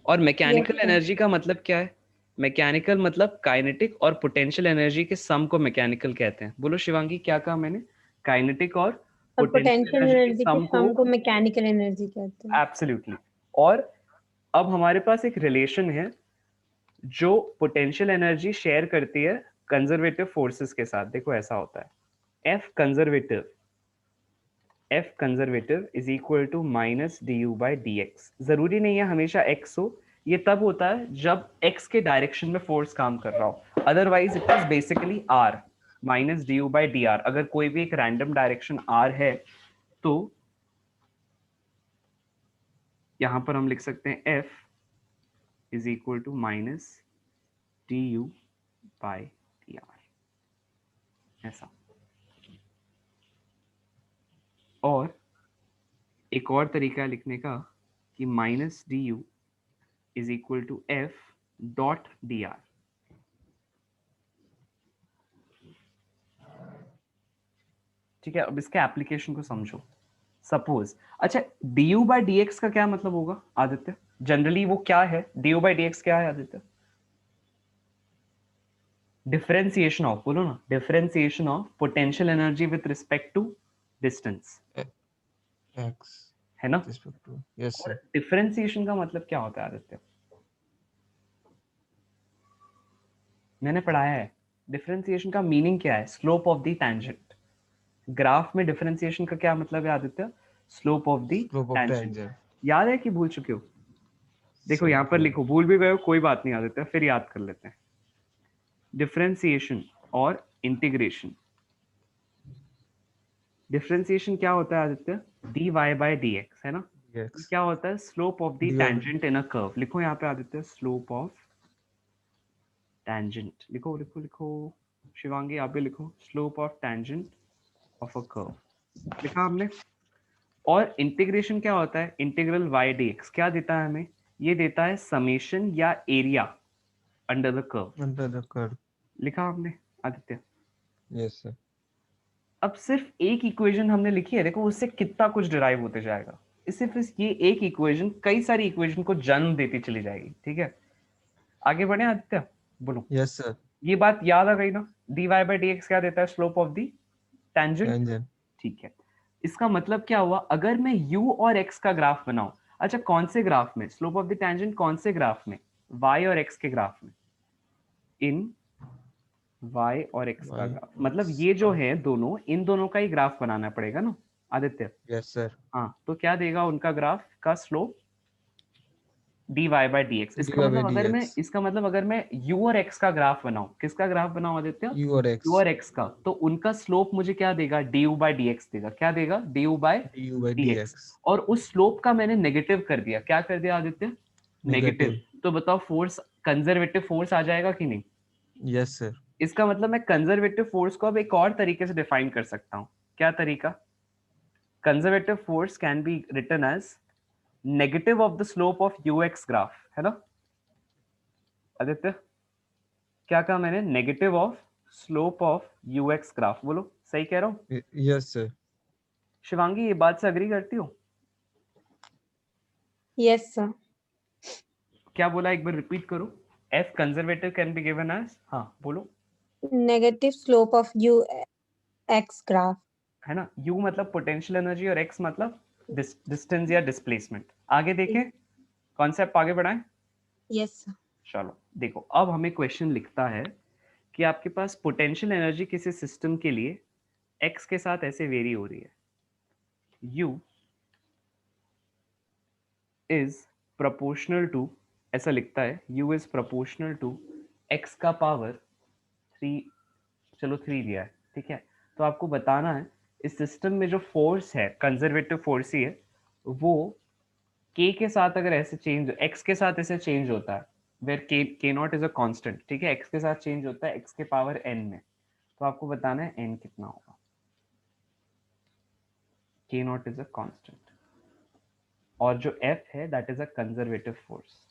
और मैकेनिकल एनर्जी का मतलब क्या है? मैकेनिकल मतलब काइनेटिक और पोटेंशियल एनर्जी के सम को मैकेनिकल कहते हैं। बोलो शिवांगी, क्या कहा मैंने? काइनेटिक और पोटेंशियल एनर्जी के सम को मैकेनिकल एनर्जी कहते हैं। एब्सोल्युटली। और अब हमारे पास एक रिलेशन है जो पोटेंशियल एनर्जी शेयर करती है कंजर्वेटिव फोर्सेस के साथ। देखो ऐसा होता है, F conservative is equal to minus du/dx। जरूरी नहीं है हमेशा x हो, ये तब होता है जब x के डायरेक्शन में फोर्स काम कर रहा हो, otherwise it is basically r minus du/dr। अगर कोई भी एक रैंडम डायरेक्शन r है तो यहां पर हम लिख सकते हैं F is equal to minus du/dr, ऐसा। और एक और तरीका है लिखने का कि minus du is equal to F dot dr। ठीक है, अब इसके एप्लीकेशन को समझो। सपोज, अच्छा du/dx का क्या मतलब होगा आदित्य? जनरली वो क्या है, du/dx क्या है आदित्य? डिफरेंशिएशन ऑफ, बोलो ना, differentiation of potential energy with respect to distance, x है ना? Respect to, yes sir. Differentiation का मतलब क्या होता है आदित्य? मैंने पढ़ाया है, डिफरेंशिएशन का मीनिंग क्या है? Slope of the tangent. Graph में डिफरेंशिएशन का क्या मतलब है Aditya? Slope of the tangent. याद है कि भूल चुके हो? देखो यहाँ पर लिखो, भूल भी गए हो कोई बात नहीं आदित्य, फिर याद कर लेते हैं। डिफरेंशिएशन और इंटीग्रेशन। डिफरेंशिएशन क्या होता है आदित्य? dy/dx, है ना? क्या होता है? Slope of the tangent in a curve. लिखो यहाँ पे आदित्य, स्लोप ऑफ टैंजेंट। लिखो लिखो लिखो, शिवांगी आप भी लिखो, slope of tangent of a curve. लिखा हमने। और इंटीग्रेशन क्या होता है? इंटीग्रल y/dx क्या देता है हमें? ये देता है समेशन या एरिया अंडर द कर्व। लिखा हमने आदित्य? Yes sir. अब सिर्फ एक इक्वेशन हमने लिखी है, देखो उससे कितना कुछ डिराइव होते जाएगा। सिर्फ ये एक इक्वेशन कई सारी इक्वेशन को जन्म देती चली जाएगी। ठीक है, आगे बढ़े आदित्य, बोलो। Yes sir. ये बात याद आ गई ना? dy/dx क्या देता है? Slope of the tangent. ठीक है, इसका मतलब क्या हुआ? अगर मैं u और x का ग्राफ बनाऊं, अच्छा कौन से ग्राफ में? स्लोप ऑफ द टैंजेंट कौन से ग्राफ में? y और x के ग्राफ में। इन y और x का ग्राफ, मतलब ये जो है दोनों, इन दोनों का ही ग्राफ बनाना पड़ेगा ना आदित्य? Yes sir. हाँ, तो क्या देगा उनका ग्राफ का स्लोप? dy by dx। इसका dy by मतलब अगर मैं dx, इसका मतलब अगर मैं u और x का ग्राफ बनाऊं, किसका ग्राफ बनाऊं आदित्य? u और x, u और x का, तो उनका स्लोप मुझे क्या देगा? du by dx देगा। क्या देगा? du by du by dx। dx, और उस स्लोप का मैंने नेगेटिव कर दिया। क्या कर दिया आदित्य? नेगेटिव। negative, तो बताओ फोर्स, कंजर्वेटिव फोर्स आ जाएगा कि नहीं? yes sir, इसका मतलब मैं कंजर्वेटिव फोर्स को अब एक और तरीके से डिफाइन कर सकता हूँ। क्या तरीका? Conservative force can be written as negative of the slope of ux graph, है ना आदित्य? क्या कहा मैंने? Negative of slope of ux graph. बोलो सही कह रहा हूँ? yes sir, शिवांगी ये बात से अग्री करती हो? Yes sir. क्या बोला, एक बार रिपीट करो। f conservative can be given as, हाँ बोलो। Negative slope of U X graph. है ना, u मतलब पोटेंशियल एनर्जी और x मतलब डिस्टेंस या डिस्प्लेसमेंट। आगे देखें, कॉन्सेप्ट आगे बढ़ाएं। Yes sir. चलो देखो, अब हमें क्वेश्चन लिखता है कि आपके पास पोटेंशियल एनर्जी किसी सिस्टम के लिए x के साथ ऐसे वेरी हो रही है। u इज प्रोपोर्शनल टू, ऐसा लिखता है, u इज प्रोपोर्शनल टू x का पावर 3, चलो 3 दिया है, ठीक है। तो आपको बताना है इस सिस्टम में जो फोर्स है, कंजर्वेटिव फोर्स ही है, वो k के साथ अगर ऐसे चेंज, x के साथ ऐसे चेंज होता है, where k naught is a constant, ठीक है, x के साथ चेंज होता है x के पावर n में, तो आपको बताना है n कितना होगा। k naught is a constant और जो f है that is a conservative force.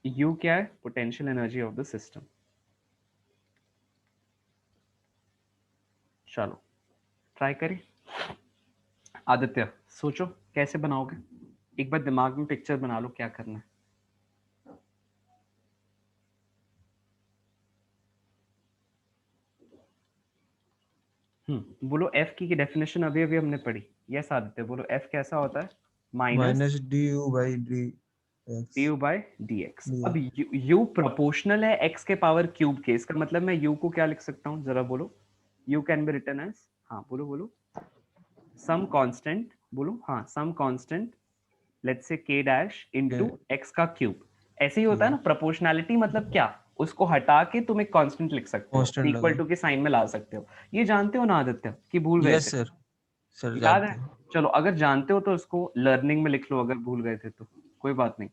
u क्या है? Potential energy of the system. चलो ट्राई करें। आदित्य सोचो कैसे बनाओगे, एक बार दिमाग में पिक्चर बना लो क्या करना है। बोलो f की डेफिनेशन अभी अभी हमने पढ़ी। यस आदित्य बोलो, f कैसा होता है? Minus minus du by dx, du by dx। dx, अब u प्रोपोर्शनल है x के पावर क्यूब के, इसका मतलब मैं u को क्या लिख सकता हूँ जरा बोलो? u can be written as, हाँ बोलो बोलो, सम कांस्टेंट, बोलो हाँ some constant, let's say k dash into x का क्यूब। ऐसे ही होता है ना, प्रोपोर्शनैलिटी मतलब क्या? उसको हटा के तुम एक कांस्टेंट लिख सकते हो, constant इक्वल लगा, टू के साइन में ला सकते हो। ये जानते हो ना आदित्य कि भूल गए yes थे? sir, sir याद जानते है? हैं, चलो अगर जानते हो तो उसको लर्निंग में लिख लो, अगर भूल गए थे तो कोई बात नहीं।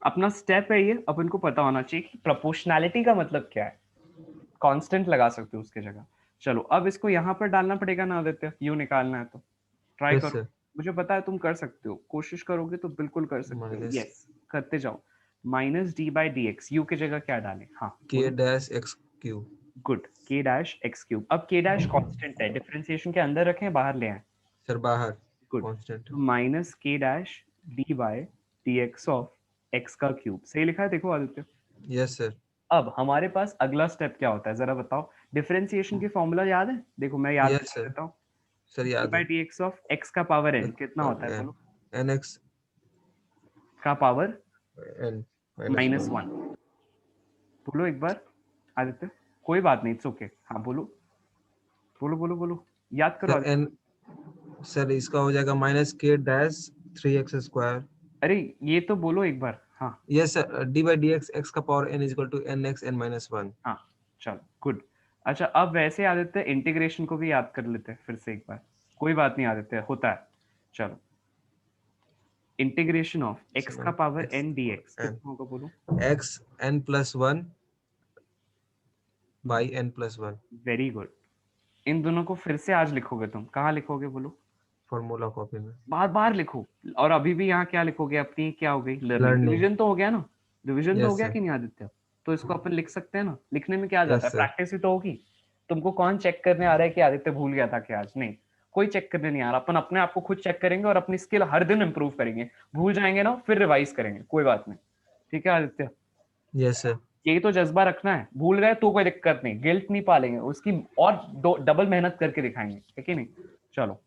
अपना स्टेप है ये, अपन को पता होना चाहिए कि प्रोपोर्शनैलिटी का मतलब क्या है। कांस्टेंट लगा सकते हो उसके जगह। चलो अब इसको यहाँ पर डालना पड़ेगा ना आदित्य, यू निकालना है तो ट्राई yes करो। sir, मुझे पता है तुम कर सकते हो, कोशिश करोगे तो बिल्कुल कर सकते हो। minus यस करते जाओ। Minus D by D x, you की जगह क्या डालें? हाँ k बोलो। dash x cube, गुड, के डैश एक्स क्यूब। अब के डैश कांस्टेंट है, डिफरेंशिएशन के अंदर रखें बाहर ले आए? sir बाहर, गुड। constant, तो minus K dash D by D X of X का क्यूब, सही लिखा है देखो आदित्य। yes sir, अब हमारे पास अगला स्टेप क्या होता है जरा बताओ? डिफरेंशिएशन की फॉर्मूला याद है? देखो मैं याद yes करा sir, देता हूँ। sir डी याद बाई है, डी एक्स ऑफ एक्स का पावर एन x कितना पर होता है n, बोलो? nx का power n minus minus 1, one. बोलो एक बार आदित्य, कोई बात नहीं, इट्स ओके, हाँ बोलो बोलो बोलो बोलो, याद करो sir आदित्य। n, sir इसका हो जाएगा minus k dash 3x square, अरे ये तो बोलो एक बार, हाँ yes sir, d by dx x का power n is equal to nx n minus 1, हाँ चलो गुड। अच्छा अब वैसे आदित्य इंटीग्रेशन को भी याद कर लेते हैं फिर से एक बार, कोई बात नहीं आदित्य, होता है। चलो इंटीग्रेशन ऑफ एक्स का power x N D X n, कितना होगा बोलो? x n plus 1 by n plus 1, very good. इन दोनों को फिर से आज लिखोगे तुम, कहाँ लिखोगे बोलो? फॉर्मूला कॉपी में, बार बार लिखो। और अभी भी यहाँ क्या लिखोगे? अपनी क्या हो गई? लर्निंग। लर्निंग, रिविजन तो हो गया ना? रिविजन तो हो yes गया sir, कि नहीं आदित्य? तो इसको अपन लिख सकते हैं ना, लिखने में क्या जाता yes है, sir, प्रैक्टिस ही तो होगी। तुमको कौन चेक करने आ रहा है कि आदित्य भूल गया था कि आज? नहीं, कोई चेक करने नहीं आ रहा। अपन अपने आप को खुद चेक करेंगे और अपनी स्किल हर दिन इंप्रूव करेंगे। भूल जाएंगे ना फिर रिवाइज करेंगे, कोई बात नहीं, ठीक है आदित्य? yes sir, यही तो जज्बा रखना है। भूल गए तो कोई दिक्कत नहीं, गिल्ट नहीं पालेंगे उसकी, और डबल मेहनत करके दिखाएंगे, है कि नहीं? चलो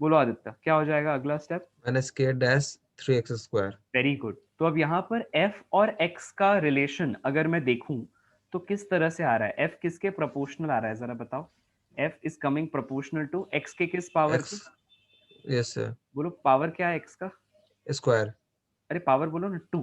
बोलो आदित्य क्या हो जाएगा अगला step? minus k dash 3x square, very good. तो अब यहाँ पर f और x का रिलेशन अगर मैं देखूं तो किस तरह से आ रहा है? f किसके प्रोपोर्शनल आ रहा है जरा बताओ? f is coming proportional to x के किस पावर x के? यस सर बोलो पावर क्या है x का? स्क्वायर अरे पावर बोलो ना 2।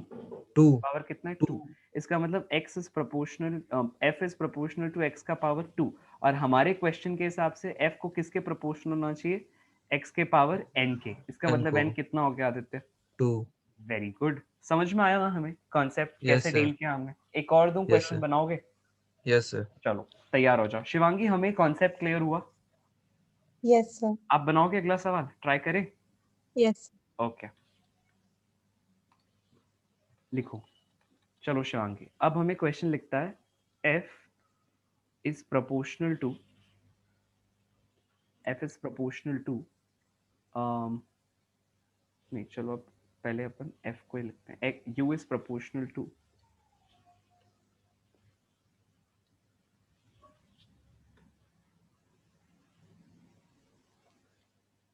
2 पावर कितना है? 2। 2 इसका मतलब x is proportional f is proportional to x का पावर 2 और हमारे क्वेश्चन के हिसाब से f को किसके प्रोपोर्शनल होना चाहिए? x के पावर n के। इसका n मतलब को n कितना हो गया आदित्य? 2 very good. समझ में आया ना हमें कॉन्सेप्ट यस कैसे सर डील किया हमने? एक और दूं यस क्वेश्चन सर बनाओगे? यस सर चलो तैयार हो जाओ। शिवांगी हमें कॉन्सेप्ट क्लियर हुआ? Yes sir. आप बनाओगे अगला सवाल? ट्राई करें? यस। ओके लिखो। चलो शिवांगी अब हमें क्वेश्चन लिखता है f is proportional to नहीं चलो अब पहले अपन f को ही लिखते हैं। u is proportional to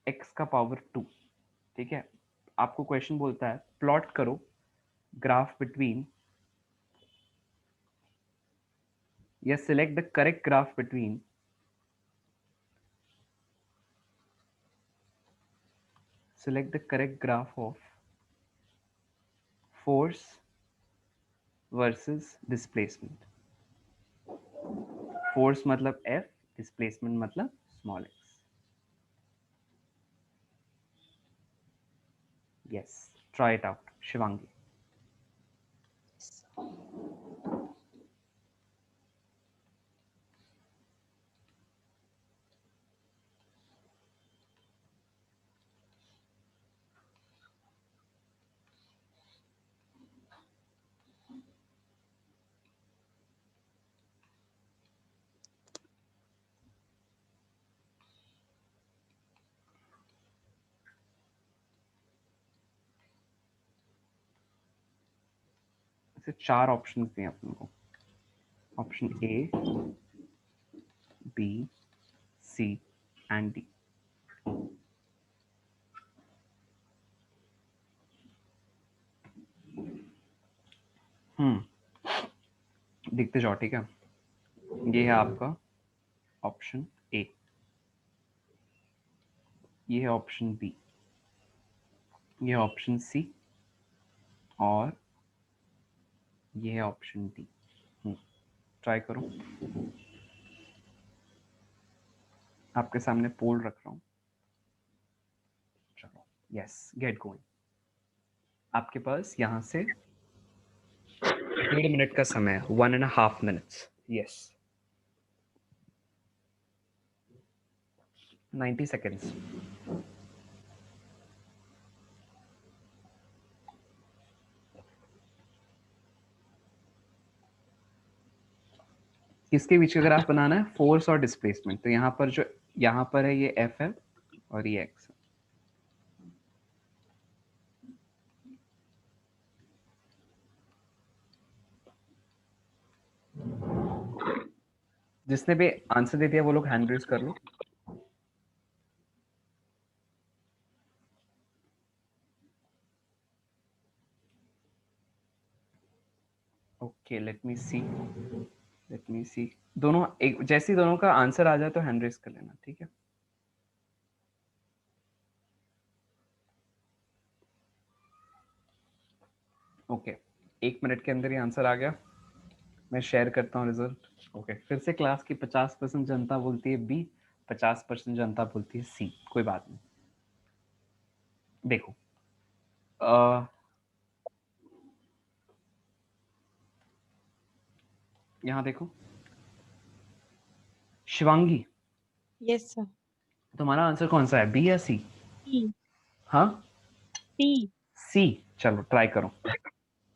x का पावर 2। ठीक है, आपको क्वेश्चन बोलता है प्लॉट करो ग्राफ बिटवीन या select the correct graph between select the correct graph of force versus displacement। force मतलब F, displacement मतलब small x। yes, try it out Shivangi. इसे 4 ऑप्शंस दिए अपन को। Option A, B, C and D. देखते जाओ ठीक है। ये है आपका ऑप्शन ए, ये है ऑप्शन बी, ये है ऑप्शन सी और ये है ऑप्शन डी। ट्राई करो, आपके सामने पोल रख रहा हूँ। चलो यस, गेट गोइंग। आपके पास यहाँ से 1.5 मिनट का समय है, 1.5 minutes। Yes, 90 seconds। किसके बीच का ग्राफ बनाना है? फोर्स और डिस्प्लेसमेंट। तो यहाँ पर जो यहाँ पर है ये F है और ये X है। जिसने भी आंसर दे दिया वो लोग हैंड रेज कर लो। ओके लेट मी सी। दोनों एक जैसे ही दोनों का आंसर आ जाए तो हैंड रेज कर लेना, ठीक है? ओके 1 मिनट के अंदर ही आंसर आ गया। मैं शेयर करता हूँ रिजल्ट। ओके फिर से क्लास की 50% जनता बोलती है बी, 50% जनता बोलती है सी। कोई बात नहीं। देखो यहाँ देखो शिवांगी, यस सर। तुम्हारा आंसर कौन सा है, बी या सी? सी। हाँ सी। सी। चलो ट्राई करो।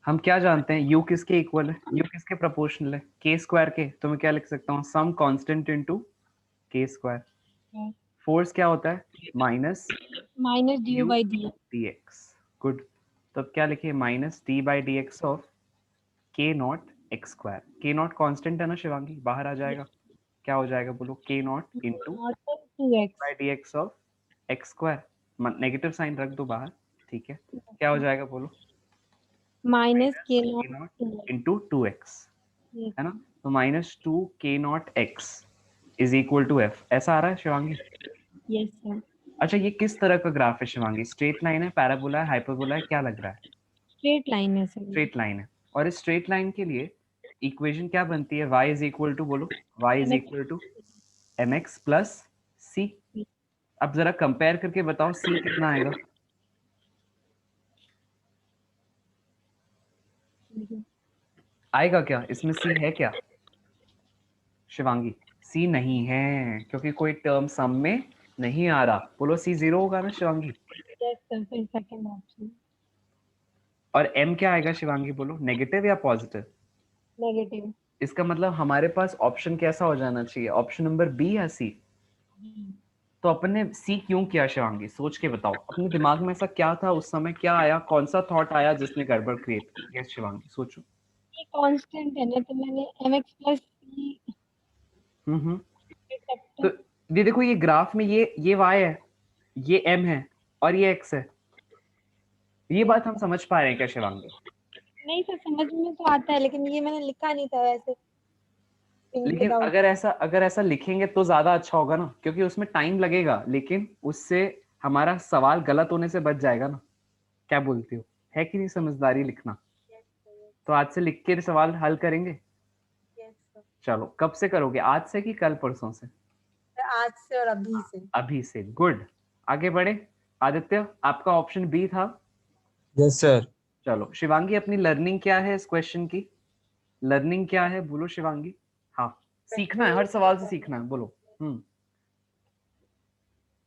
हम क्या जानते हैं, u किसके इक्वल है, u किसके प्रोपोर्शनल है? k स्क्वायर के। तो मैं क्या लिख सकता हूँ, some constant into k square. Force क्या होता है, minus D u by D. dx। गुड। तो अब क्या लिखे, minus D by D X of k naught X square. k naught constant है ना शिवांगी, बाहर आ जाएगा। क्या हो जाएगा बोलो, k naught into naught 2 X. By D X of X square. Negative sign रख दो बाहर, ठीक है? क्या हो जाएगा बोलो? माइनस के k not not into 2x, है ना? तो -2k0x is equal to f, ऐसा आ रहा है शिवांगी? Yes sir. अच्छा, ये किस तरह का ग्राफ है शिवांगी? स्ट्रेट लाइन है, पैराबोला है, हाइपरबोला है, क्या लग रहा है? स्ट्रेट लाइन है सर। स्ट्रेट लाइन है। और इस स्ट्रेट लाइन के लिए इक्वेशन क्या बनती है? y इज इक्वल टू, बोलो, y is equal to mx plus c। अब जरा कंपेयर करके बताओ c कितना आएगा? आएगा क्या? इसमें c है क्या शिवांगी? c नहीं है, क्योंकि कोई टर्म सम में नहीं आ रहा। बोलो c 0 होगा ना शिवांगी? यस सर, फिर सेकंड ऑप्शन और m क्या आएगा शिवांगी? बोलो, नेगेटिव या पॉजिटिव? नेगेटिव। इसका मतलब हमारे पास ऑप्शन कैसा हो जाना चाहिए? ऑप्शन नंबर बी या सी? तो अपन ने सी क्यों किया शिवांगी? सोच के बताओ, अपने दिमाग में ऐसा क्या था उस समय, क्या आया, कौन सा थॉट आया जिसने गड़बड़ क्रिएट की? यस शिवांगी, सोचो। ये कांस्टेंट है ना, तो मैंने mx प्लस c हम्म। एक्सेप्ट। तो ये देखो, ये ग्राफ में ये y है, ये m है और ये x है। ये बात हम समझ पा रहे हैं क्या शिवांगी? नहीं सर, समझ में तो आता है, लेकिन ये मैंने लिखा नहीं था वैसे लेकिन विदाउट। अगर ऐसा लिखेंगे तो ज्यादा अच्छा होगा ना, क्योंकि उसमें टाइम लगेगा, लेकिन उससे हमारा सवाल गलत होने से बच जाएगा ना। क्या बोलती हो? है कि नहीं समझदारी लिखना? तो आज से लिख के सवाल हल करेंगे। चलो, कब से करोगे? आज से कि कल परसों से? आज से और अभी से। अभी से। गुड, आगे बढ़े। आदित्य, आपका ऑप्शन बी था। Yes sir. चलो शिवांगी, अपनी लर्निंग क्या है इस क्वेश्चन की? लर्निंग क्या है बोलो शिवांगी? हाँ, सीखना है, हर सवाल से सीखना है, बोलो।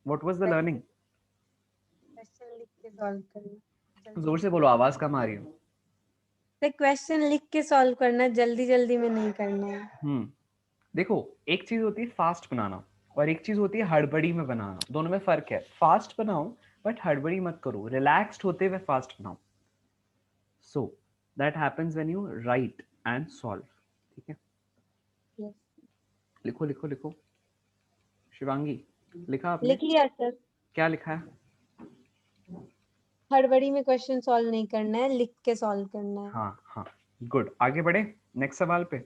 What was the learning? Question लिख के सॉल्व करना। जोर से बोलो, आवाज कम आ रही हो। तो क्वेश्चन लिख के सॉल्व करना, जल्दी जल्दी में नहीं करना है। देखो, एक चीज होती है फास्ट बनाना और एक चीज होती है हड़बड़ी में बनाना। दोनों में फर्क है। फास्ट बनाओ बट हड़बड़ी मत करो, रिलैक्स्ड होते हुए फास्ट बनाओ। So that happens when you right and solve. ठीक है, Yes. लिखो लिखो लिखो। शिवांगी, लिखा आपने? लिख लिया सर। क्या लिखा है? हड़बड़ी में क्वेश्चन सॉल्व नहीं करना है, लिख के सॉल्व करना है। हाँ हाँ, गुड। आगे बढ़े नेक्स्ट सवाल पे।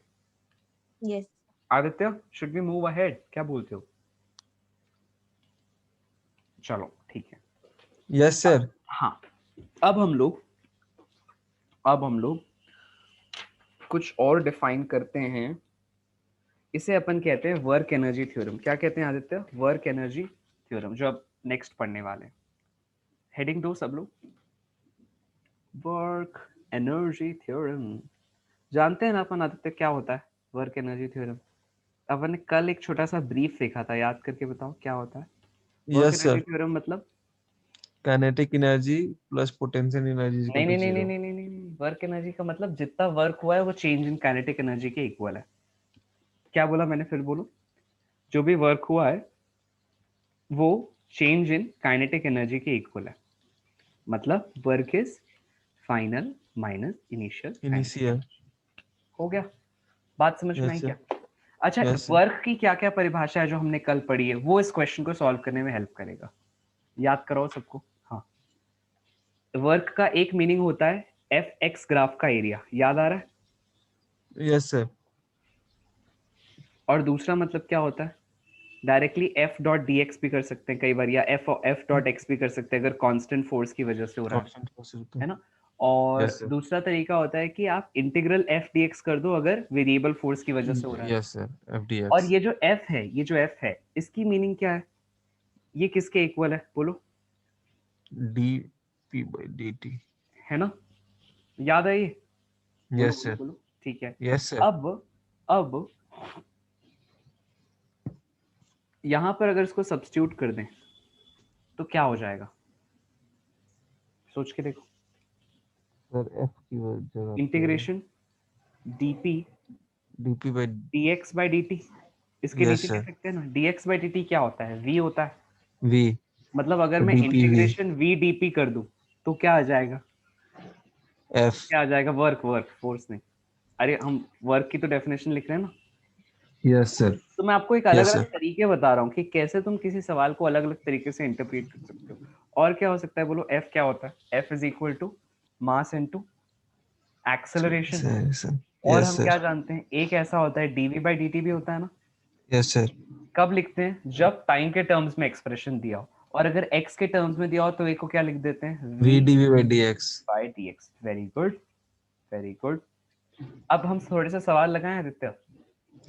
Yes. Aditya, should we move ahead? क्या बोलते हो? चलो ठीक है। Yes sir. हाँ, अब हम लोग कुछ और डिफाइन करते हैं। इसे अपन कहते हैं वर्क एनर्जी थ्योरम। क्या कहते हैं आदित्य? वर्क एनर्जी थ्योरम, जो अब नेक्स्ट पढ़ने वाले हैं। हेडिंग दो सब लोग, वर्क एनर्जी थ्योरम। जानते हैं ना अपन आदित्य क्या होता है वर्क एनर्जी थ्योरम? अपन ने कल एक छोटा सा ब्रीफ देखा था, याद करके बताओ क्या होता है work yes energy sir. Theorem? मतलब kinetic energy plus potential energy is equal नहीं टू नहीं नहीं नहीं 0। नहीं नहीं नहीं, वर्क एनर्जी का मतलब जितना वर्क हुआ है वो चेंज इन काइनेटिक एनर्जी के इक्वल है। क्या बोला मैंने? फिर बोलो। जो भी वर्क हुआ है वो चेंज इन काइनेटिक एनर्जी के इक्वल है। मतलब work is final minus initial kinetic initial. Energy. हो गया? बात समझ में आई यस सर। क्या? अच्छा, यस सर। वर्क की क्या क्या परिभाषा है जो हमने कल पढ़ी है, वो इस क्वेश्चन को सॉल्व करने में हेल्प करेगा। याद कराओ सबको। हाँ, वर्क का एक मीनिंग होता है एफ एक्स ग्राफ का एरिया, याद आ रहा है? Yes sir. और दूसरा मतलब क्या होता है? Directly F dot D x भी कर सकते हैं कई बार, या एफ डॉट एक्स भी कर सकते हैं अगर कांस्टेंट फोर्स की वजह से हो रहा कांस्टेंट फोर्स होता है है। ना? और यस सर। दूसरा तरीका होता है कि आप इंटीग्रल एफ डी एक्स कर दो अगर वेरिएबल फोर्स की वजह से हो रहा है। Yes sir. और एफडीएक्स। ये जो एफ है इसकी मीनिंग क्या है? ये किसके इक्वल है बोलो? D P by D T. है ना? याद है ये? बोलो यस बोलो सर। बोलो। ठीक है। Yes sir. अब यहां पर अगर इसको सब्स्टिट्यूट कर दें तो क्या हो जाएगा? सोच के देखो। सर एफ की जगह पे integration DP DP by. dx by dt। इसके यस नीचे लिख सर। सकते हैं ना, dx बाई dt क्या होता है? v होता है। वी। मतलब अगर तो मैं डीपीवी। इंटीग्रेशन v dp कर दूं तो क्या आ जाएगा? एफ। क्या आ जाएगा? वर्क, वर्क फोर्स नहीं। अरे हम वर्क की तो डेफिनेशन लिख रहे हैं ना। Yes sir. तो मैं आपको एक अलग यस अलग सर। तरीके बता रहा हूँ कि कैसे तुम किसी सवाल को अलग अलग तरीके से इंटरप्रेट कर सकते हो। और क्या हो सकता है बोलो? एफ क्या होता है? F is equal to mass into acceleration. और यस हम सर। क्या जानते हैं, एक ऐसा होता है डीवी बाई डी टी भी होता है ना। Yes sir. कब लिखते हैं, जब टाइम के टर्म्स में एक्सप्रेशन दिया हो, और अगर एक्स के टर्म्स में दिया हो तो एक को क्या लिख देते हैं, V V DV by D X. By D X. Very good, very good. अब हम थोड़े से सवाल लगाएं आदित्य।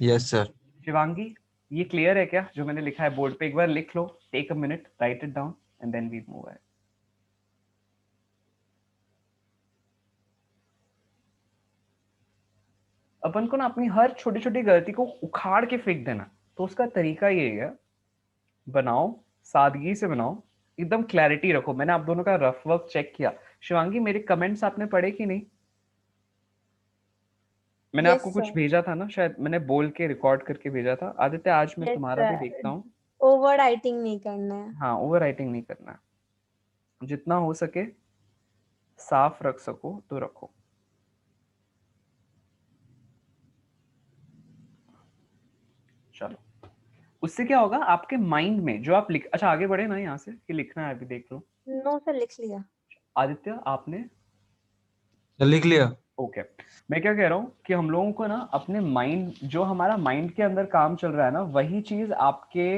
Yes sir. शिवांगी, ये क्लियर है क्या जो मैंने लिखा है बोर्ड पे? एक बार लिख लो, take a minute, write it down and then we move ahead. अपन को ना अपनी हर छोटी छोटी गलती को उखाड़ के फेंक देना, तो उसका तरीका ये है, बनाओ, सादगी से बनाओ, एकदम क्लैरिटी रखो। मैंने आप दोनों का रफ वर्क चेक किया। शिवांगी, मेरे कमेंट्स आपने पढ़े कि नहीं? मैंने यस आपको कुछ सर। भेजा था ना, शायद मैंने बोल के रिकॉर्ड करके भेजा था। आदित्य, आज मैं यस तुम्हारा भी सर, देखता हूँ। ओवर राइटिंग नहीं करना है। हाँ, ओवर राइटिंग नहीं करना है, जितना हो सके साफ रख सको तो रखो। चलो, उससे क्या होगा आपके माइंड में जो आप लिख, अच्छा आगे बढ़े ना यहाँ से कि लिखना है, अभी देख लो। नो सर, लिख लिया। आदित्य, आपने लिख लिया। ओके। मैं क्या कह रहा हूँ कि हम लोगों को ना अपने माइंड, जो हमारा माइंड के अंदर काम चल रहा है ना, वही चीज आपके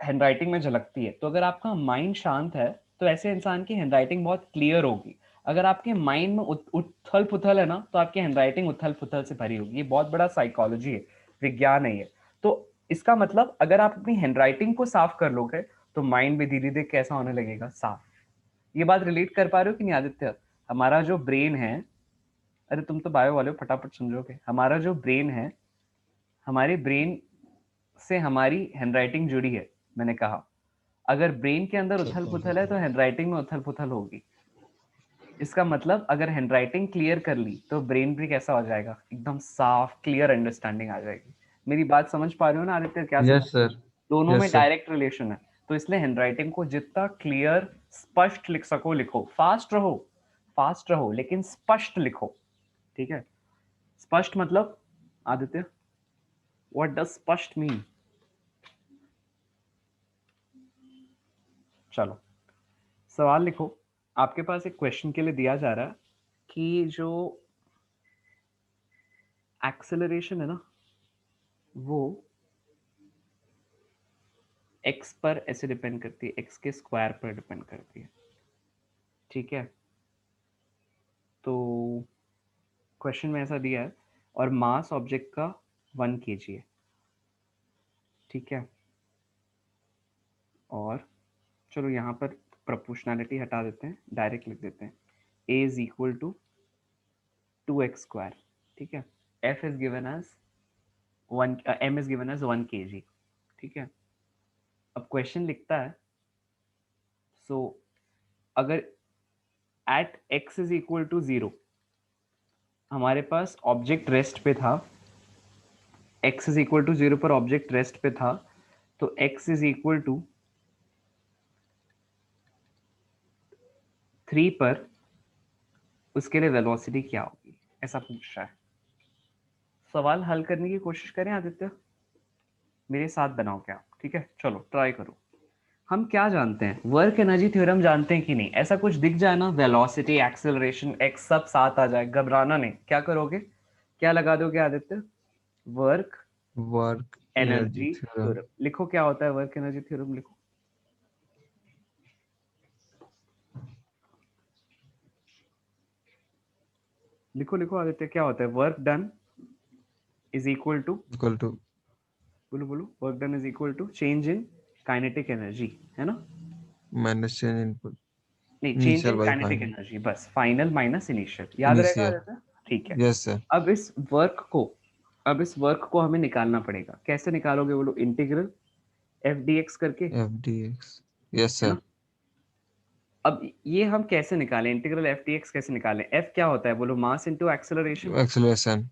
हैंडराइटिंग में झलकती है। तो अगर आपका माइंड शांत है तो ऐसे इंसान की हैंडराइटिंग बहुत क्लियर होगी। अगर आपके माइंड में उथल पुथल है ना, तो आपकी हैंडराइटिंग उथल पुथल से भरी होगी। ये बहुत बड़ा साइकोलॉजी है, विज्ञान है ये। तो इसका मतलब अगर आप अपनी हैंडराइटिंग को साफ कर लोगे तो माइंड भी धीरे धीरे कैसा होने लगेगा, साफ। ये बात रिलेट कर पा रहे हो कि नहीं आदित्य? हमारा जो ब्रेन है, अरे तुम तो बायो वाले हो, फटाफट समझोगे। हमारा जो ब्रेन है, हमारे ब्रेन से हमारी हैंडराइटिंग जुड़ी है। मैंने कहा अगर ब्रेन के अंदर उथल पुथल है तो हैंडराइटिंग में उथल पुथल होगी। इसका मतलब अगर हैंडराइटिंग क्लियर कर ली तो ब्रेन भी कैसा हो जाएगा, एकदम साफ, क्लियर अंडरस्टैंडिंग आ जाएगी। मेरी बात समझ पा रहे हो ना आदित्य? क्या समझ? Yes sir. दोनों में यस सर। डायरेक्ट रिलेशन है। तो इसलिए हैंडराइटिंग को जितना क्लियर स्पष्ट लिख सको लिखो। फास्ट रहो, फास्ट रहो, लेकिन स्पष्ट लिखो, ठीक है? स्पष्ट मतलब आदित्य, व्हाट डज स्पष्ट मीन? चलो, सवाल लिखो। आपके पास एक क्वेश्चन के लिए दिया जा रहा है कि जो एक्सेलरेशन है ना, वो एक्स पर ऐसे डिपेंड करती है, एक्स के स्क्वायर पर डिपेंड करती है, ठीक है? तो क्वेश्चन में ऐसा दिया है, और मास ऑब्जेक्ट का 1 kg है, ठीक है? और चलो यहाँ पर प्रोपोर्शनैलिटी हटा देते हैं, डायरेक्ट लिख देते हैं a is equal to 2x square, ठीक है? f is given as 1, m is given as 1 kg, ठीक है? अब क्वेश्चन लिखता है, सो अगर at x is equal to 0 हमारे पास ऑब्जेक्ट रेस्ट पे था, x इज इक्वल टू 0 पर ऑब्जेक्ट रेस्ट पे था, तो x इज इक्वल टू 3 पर उसके लिए वेलोसिटी क्या होगी, ऐसा पूछ रहा है। सवाल हल करने की कोशिश करें आदित्य, मेरे साथ बनाओ क्या, ठीक है? चलो ट्राई करो। हम क्या जानते हैं, वर्क एनर्जी थ्योरम जानते हैं कि नहीं? ऐसा कुछ दिख जाए ना, वेलोसिटी, एक्सेलरेशन, एक्स सब साथ आ जाए, घबराना नहीं। क्या करोगे, क्या लगा दोगे Aditya? Work work energy energy theorem. Theorem. लिखो क्या होता है वर्क एनर्जी थ्योरम, लिखो। लिखो लिखो आदित्य, क्या होता है? Work done is equal to, equal to बोलो बोलो, work done is equal to change in kinetic energy, है ना? माइनस चेंज इनपुट नहीं, change initial in by kinetic final energy, बस फाइनल माइनस इनिशियल, याद रहेगा इनिशियल। आदित्य? ठीक है। Yes sir. अब इस वर्क को, अब इस वर्क को हमें निकालना पड़ेगा। कैसे निकालोगे बोलो? इंटीग्रल एफ डी एक्स करके, एफ डी एक्स। यस है सर। ना? अब ये हम कैसे निकालें, इंटीग्रल एफ डी एक्स कैसे निकालें? एफ क्या होता है बोलो? मास इनटू एक्सेलरेशन। एक्सेलरेशन।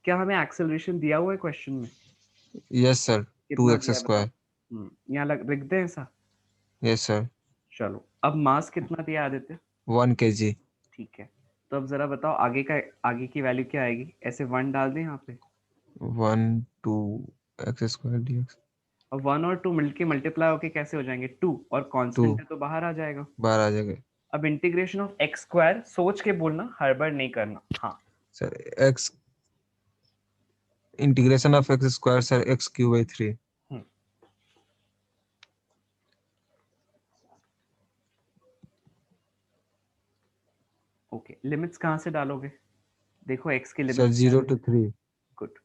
क्या हमें एक्सेलरेशन दिया हुआ है क्वेश्चन में? Yes sir. कितना 2x दिया है बताओ? स्क्वायर। यहाँ लिख दें ऐसा। Yes sir. चलो, अब मास कितना दिया आदित्य? 1 kg। ठीक है। तो अब जरा बताओ आगे का, आगे की वैल्यू क्या आएगी? ऐसे 1 डाल दें यहाँ पे, 1 2 x स्क्वायर dx। और 1 और 2 मिलके मल्टीप्लाई होके कैसे हो जाएंगे? 2, और 2 कांस्टेंट है तो बाहर आ जाएगा। बाहर आ जाएगा। अब इंटीग्रेशन ऑफ एक्स स्क्वायर सोच के बोलना, हड़बड़ नहीं करना। हाँ sir x integration of X square sir x cube by 3। Okay, limits कहाँ से डालोगे? देखो एक्स की सर लिमिट्स 0 to 3। गुड।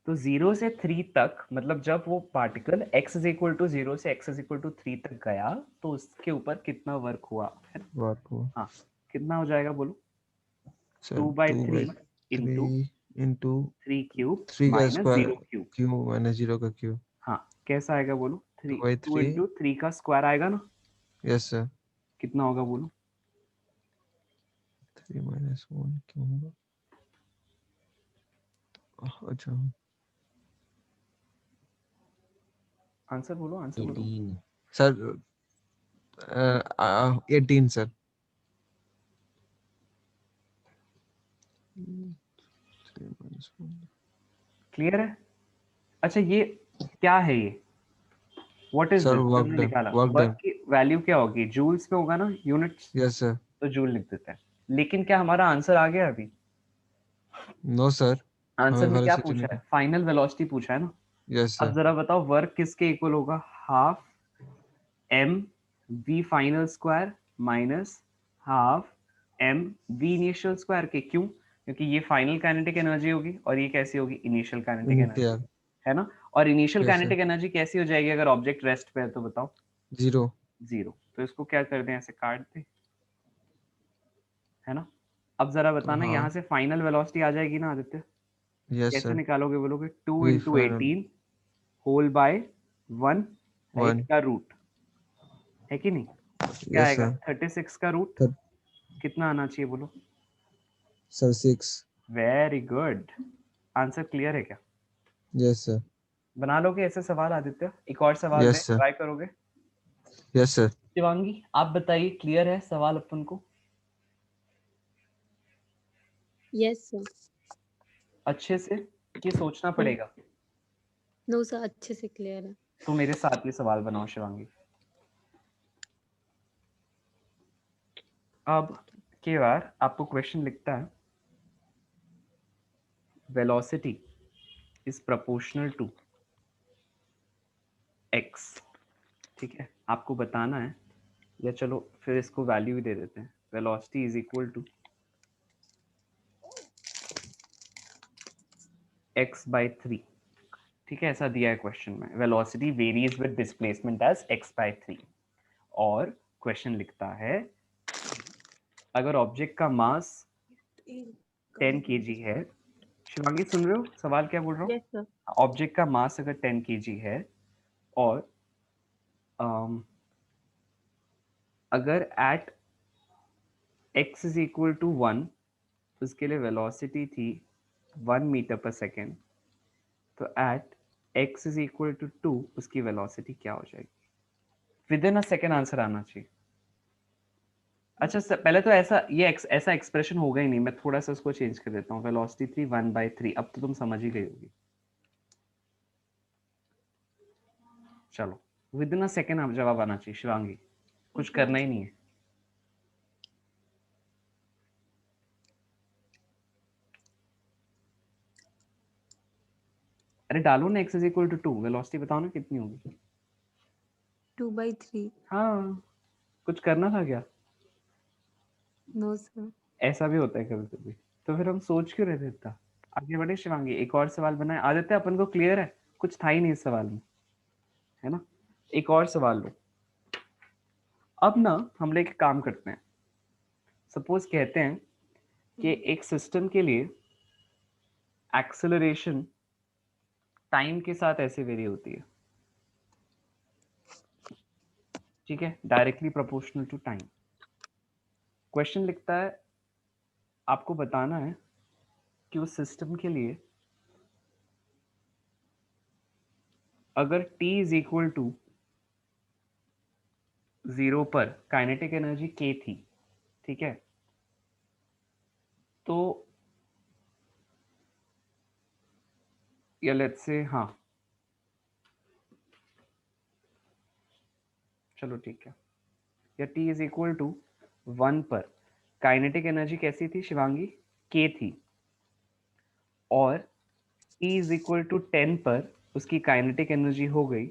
तो 0 से 3 तक, मतलब जब वो particle x is equal to 0 से x इज इक्वल टू 3 तक गया तो उसके ऊपर कितना वर्क हुआ है ना? वर्क हुआ हाँ, कितना हो जाएगा बोलो? सर 2/3 इंटू 2/3 into 3 क्यूब 3 का minus square 0 cube. Cube minus 0 का क्यूब। हाँ, कैसा आएगा बोलो? 2 3, by 2 3। इंटू 3 का स्क्वायर आएगा ना? Yes sir. कितना होगा बोलो? 3 minus 1 क्यों होगा? अच्छा आंसर बोलो, आंसर बोलो। 18 सर 18 सर। 3 minus 1 क्लियर है? अच्छा, ये क्या है ये? What is sir this? Work तुमने डन निकाला वर्क वर्क डन। की वैल्यू क्या होगी? जूल्स में होगा ना, यूनिट्स, यस सर। तो जूल लिख देते हैं। लेकिन क्या हमारा आंसर आ गया अभी? नो सर आंसर हमें में क्या वेलोसिटी पूछा है? नहीं। फाइनल वेलोसिटी पूछा है ना? यस अब सर। जरा बताओ वर्क किसके इक्वल होगा? Half M V final square minus half M V initial square के। क्यों? क्योंकि ये फाइनल काइनेटिक एनर्जी होगी और ये कैसी होगी? Initial kinetic energy, initial. है ना? और initial yes sir. Kinetic energy कैसी हो जाएगी अगर ऑब्जेक्ट रेस्ट पे है? तो बताओ। 0। जीरो। तो इसको क्या कर दें, ऐसे काट दें, है ना? अब जरा तो बताना, हाँ यहाँ से फाइनल वेलोसिटी आ जाएगी ना आदित्य? यस कैसे सर। निकालोगे बोलोगे? 2 V into final 18 whole by 1, right 1। का रूट, है कि नहीं? क्या यस आएगा? सर। 36 का रूट कितना आना चाहिए बोलो? Sir 6। Very good. Answer clear है क्या? Yes sir. बना लोगे ऐसे सवाल आदित्य? एक और सवाल दे, यस सर। ट्राई करोगे? Yes sir. शिवांगी आप बताइए, क्लियर है सवाल अपन को? Yes sir. अच्छे से कि सोचना पड़ेगा? नो सर, अच्छे से क्लियर है। तो मेरे साथ ये सवाल बनाओ शिवांगी। अब के बार आपको क्वेश्चन लिखता है, velocity is proportional to X. ठीक है, आपको बताना है, या चलो फिर इसको वैल्यू ही दे देते हैं, velocity is equal to x/3। ठीक है, ऐसा दिया है क्वेश्चन में, velocity varies with displacement as x/3। और क्वेश्चन लिखता है, अगर ऑब्जेक्ट का मास 10 kg है। शिवांगी सुन रहे हो सवाल क्या बोल रहा हूँ? Yes sir. ऑब्जेक्ट का मास अगर 10 kg है और अगर at x is equal to 1 उसके लिए वेलोसिटी थी 1 मीटर पर सेकेंड, तो at x is equal to 2 उसकी वेलोसिटी क्या हो जाएगी? Within a second answer आना चाहिए। अच्छा पहले तो ऐसा एक्सप्रेशन होगा ही नहीं, मैं थोड़ा सा उसको चेंज कर देता हूँ, वेलोसिटी थी 1/3। अब तो तुम समझ ही गई होगी। चलो, विद इन अ सेकेंड आप जवाब आना चाहिए शिवांगी, कुछ करना ही नहीं है। अरे डालो ना, x is equal to 2, velocity बताओ ना कितनी होगी? 2/3। हाँ, कुछ करना था क्या? No sir. ऐसा भी होता है कभी कभी। तो फिर हम सोच क्यों रहे थे इतना? आगे बढ़े शिवांगी, एक और सवाल बनाए। आदित्य अपन को क्लियर है, कुछ था ही नहीं इस सवाल में, है ना? एक और सवाल लो। अब ना हम लोग एक काम करते हैं, सपोज कहते हैं कि एक सिस्टम के लिए एक्सेलरेशन टाइम के साथ ऐसे वेरी होती है। ठीक है, directly proportional to time. Question लिखता है, आपको बताना है कि उस सिस्टम के लिए अगर t इज इक्वल टू 0 पर काइनेटिक एनर्जी k थी, ठीक है, तो या लेट्स से, हाँ चलो ठीक है, या t इज इक्वल टू 1 पर काइनेटिक एनर्जी कैसी थी शिवांगी? k थी, और t इज इक्वल टू 10 पर उसकी काइनेटिक एनर्जी हो गई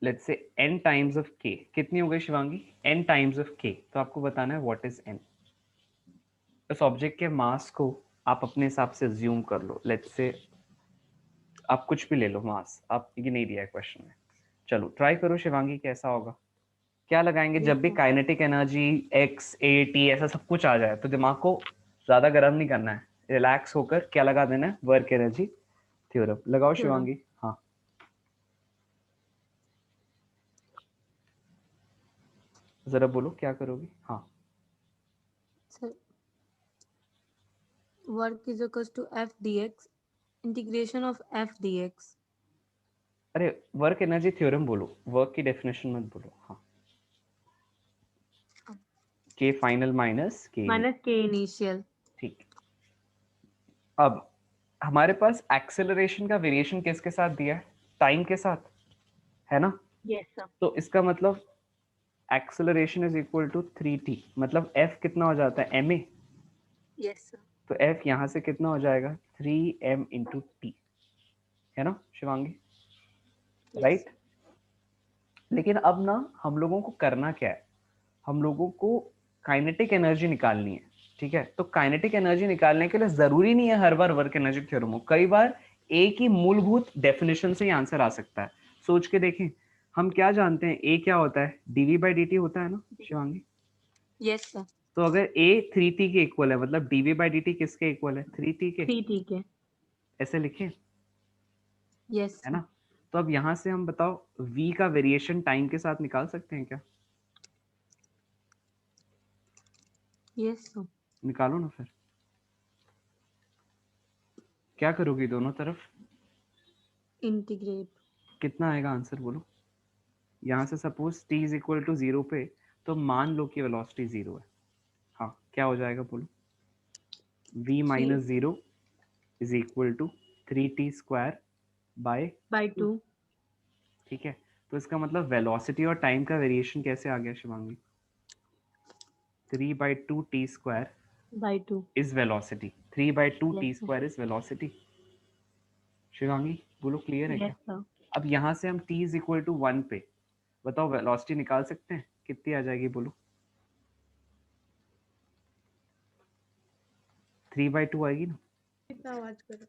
let's say n times of k। कितनी हो गई Shivangi? n times of k। तो आपको बताना है व्हाट इज n। उस ऑब्जेक्ट के मास को आप अपने हिसाब से अज्यूम कर लो, लेट्स से आप कुछ भी ले लो मास, आप ये नहीं दिया है क्वेश्चन में। चलो ट्राई करो शिवांगी, कैसा होगा? क्या लगाएंगे जब भी kinetic energy x a t ऐसा सब कुछ आ जाए? तो दिमाग को ज्यादा गर्म नहीं करना है, रिलैक्स होकर क्या लगा देना है? वर्क एनर्जी थ्योरम लगाओ शिवांगी। हाँ, जरा बोलो क्या करोगी? हाँ, sir work is equals to f dx integration of f dx। अरे वर्क एनर्जी थ्योरम बोलो, वर्क की डेफिनेशन मत बोलो। हाँ, के फाइनल माइनस के इनिशियल। ठीक। अब हमारे पास एक्सेलरेशन का वेरिएशन किसके साथ दिया है? टाइम के साथ, है ना? Yes sir. तो इसका मतलब acceleration is equal to 3t, मतलब f कितना हो जाता है? ma। Yes sir. तो f यहाँ से कितना हो जाएगा? 3m इंटू टी, है ना शिवांगी? राइट। लेकिन अब ना हम लोगों को करना क्या है? हम लोगों को काइनेटिक एनर्जी निकालनी है, ठीक है? तो काइनेटिक एनर्जी निकालने के लिए जरूरी नहीं है हर बार वर्क एनर्जी थ्योरम हो, कई बार एक ही मूलभूत डेफिनेशन से ही आंसर आ सकता है। सोच के देखें, हम क्या जानते हैं? ए क्या होता है? डीवी बाई डी टी होता है ना शिवांगी? Yes sir. तो अगर ए 3t के इक्वल है, मतलब डीवी बाई डी टी किसके इक्वल है? 3t के। 3t के। ऐसे लिखें, यस है सर। ना? तो अब यहां से हम बताओ v का वेरिएशन टाइम के साथ निकाल सकते हैं क्या? Yes sir. निकालो ना फिर। क्या करोगी दोनों तरफ? इंटीग्रेट। कितना आएगा आंसर बोलो? यहाँ से suppose t is equal to 0 पे, तो मान लो कि वेलोसिटी 0 है। हाँ, क्या हो जाएगा बोलो? v minus 0 is equal to 3t square by by 2। ठीक है। तो इसका मतलब वेलोसिटी और टाइम का वेरिएशन कैसे आ गया Shivangi? 3/2t square by 2। Is velocity, 3/2t yes sir. Square is velocity. Shivangi बोलो, क्लियर है क्या? Yes sir. अब यहाँ से हम t इज इक्वल टू 1 पे बताओ वेलोसिटी निकाल सकते हैं? कितनी आ जाएगी बोलो? 3/2 आएगी ना? कितना आवाज करो?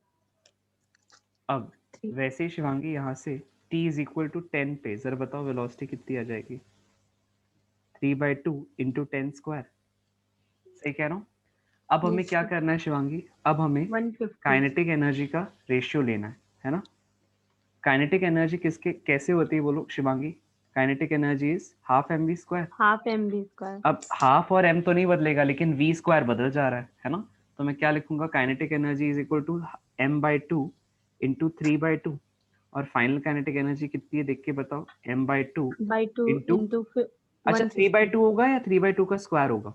अब वैसे ही शिवांगी यहाँ से t इज इक्वल टू 10 पे जरा बताओ वेलोसिटी कितनी आ जाएगी? 3/2 इंटू 10 स्क्वायर। सही कह रहा हूँ? अब हमें यस क्या सर। करना है शिवांगी? अब हमें 150। काइनेटिक एनर्जी का रेशियो लेना है ना? काइनेटिक एनर्जी किसके कैसे होती है बोलो Shivangi? Kinetic energy is half M V square. Half M B square. अब हाफ और m तो नहीं बदलेगा, लेकिन v स्क्वायर बदल जा रहा है ना? तो मैं क्या लिखूंगा? Kinetic energy is equal to m/2 into 3/2। और फाइनल काइनेटिक एनर्जी कितनी है देख के बताओ? m/2 बाय 2 इंटू, इंटू अच्छा 150। 3/2 होगा या 3/2 का स्क्वायर होगा?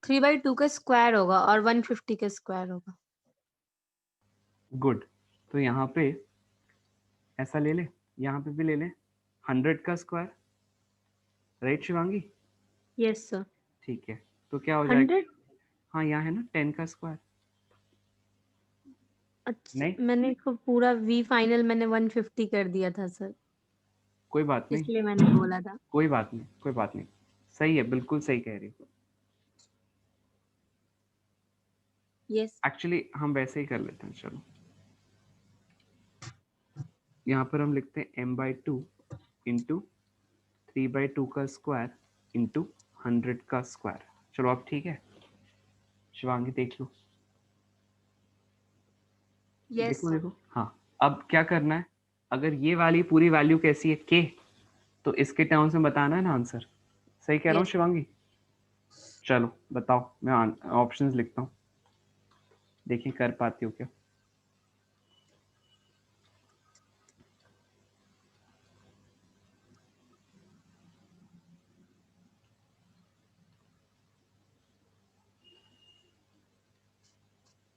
3/2 का स्क्वायर होगा और 150 का स्क्वायर होगा। गुड। तो यहाँ पे ऐसा ले ले, यहाँ पे भी ले ले 100 का square, right Shivangi? Yes sir. ठीक है, तो क्या हो जाएगा? 100। हाँ, यहाँ है ना 10 का स्क्वायर। अच्छा, नहीं, मैंने इसको पूरा वी फाइनल मैंने 150 कर दिया था सर, कोई बात नहीं, इसलिए मैंने बोला था। कोई बात नहीं, कोई बात नहीं। सही है, बिल्कुल सही कह रही हो। यस। एक्चुअली हम वैसे ही कर लेते हैं, चलो यहाँ पर हम लिखते हैं m/2 इंटू 3/2 का स्क्वायर इंटू 100 का स्क्वायर। चलो अब ठीक है शिवांगी, देख लो, यस देखो सर। देखो। हाँ, अब क्या करना है? अगर ये वाली पूरी वैल्यू कैसी है k, तो इसके टर्म्स में बताना है ना आंसर। सही कह रहा हूँ यस। शिवांगी? चलो बताओ, मैं ऑप्शंस लिखता हूँ, देखिए कर पाती हो क्या।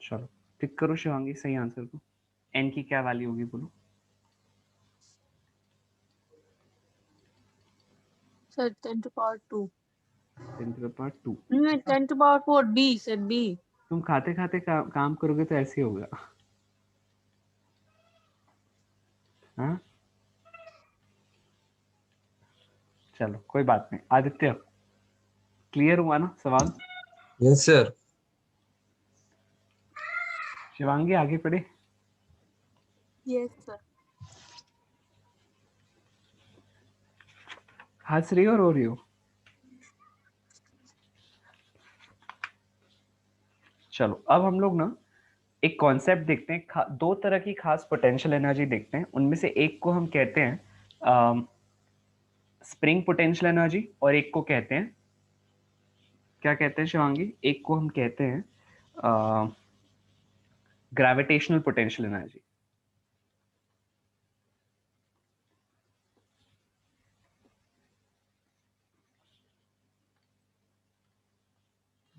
चलो टिक करो शिवांगी सही आंसर को। n की क्या वैल्यू होगी बोलो? Sir, 10 to power 2. 10 to the power 2। No, 10 to power 4. B, sir, B. तुम खाते खाते काम करोगे तो ऐसे ही होगा। हाँ चलो कोई बात नहीं। आदित्य क्लियर हुआ ना सवाल? Yes sir. शिवांगी आगे पढ़े। Yes, sir. हंस रही हो रो रही हो? चलो अब हम लोग ना एक कॉन्सेप्ट देखते हैं। दो तरह की खास पोटेंशियल एनर्जी देखते हैं। उनमें से एक को हम कहते हैं स्प्रिंग पोटेंशियल एनर्जी और एक को कहते हैं, क्या कहते हैं शिवांगी? एक को हम कहते हैं ग्रेविटेशनल पोटेंशियल एनर्जी।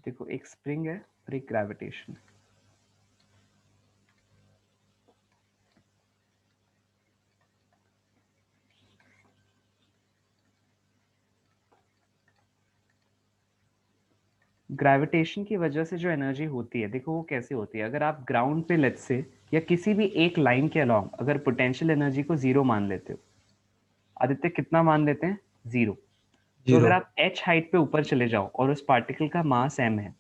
देखो एक स्प्रिंग है और एक ग्रेविटेशन। ग्रेविटेशन की वजह से जो एनर्जी होती है, देखो वो कैसे होती है। अगर आप ग्राउंड पे लेट्स से या किसी भी एक लाइन के अलोंग अगर पोटेंशियल एनर्जी को जीरो मान लेते हो, आदित्य कितना मान लेते हैं? जीरो। तो अगर आप h हाइट पे ऊपर चले जाओ और उस पार्टिकल का मास m है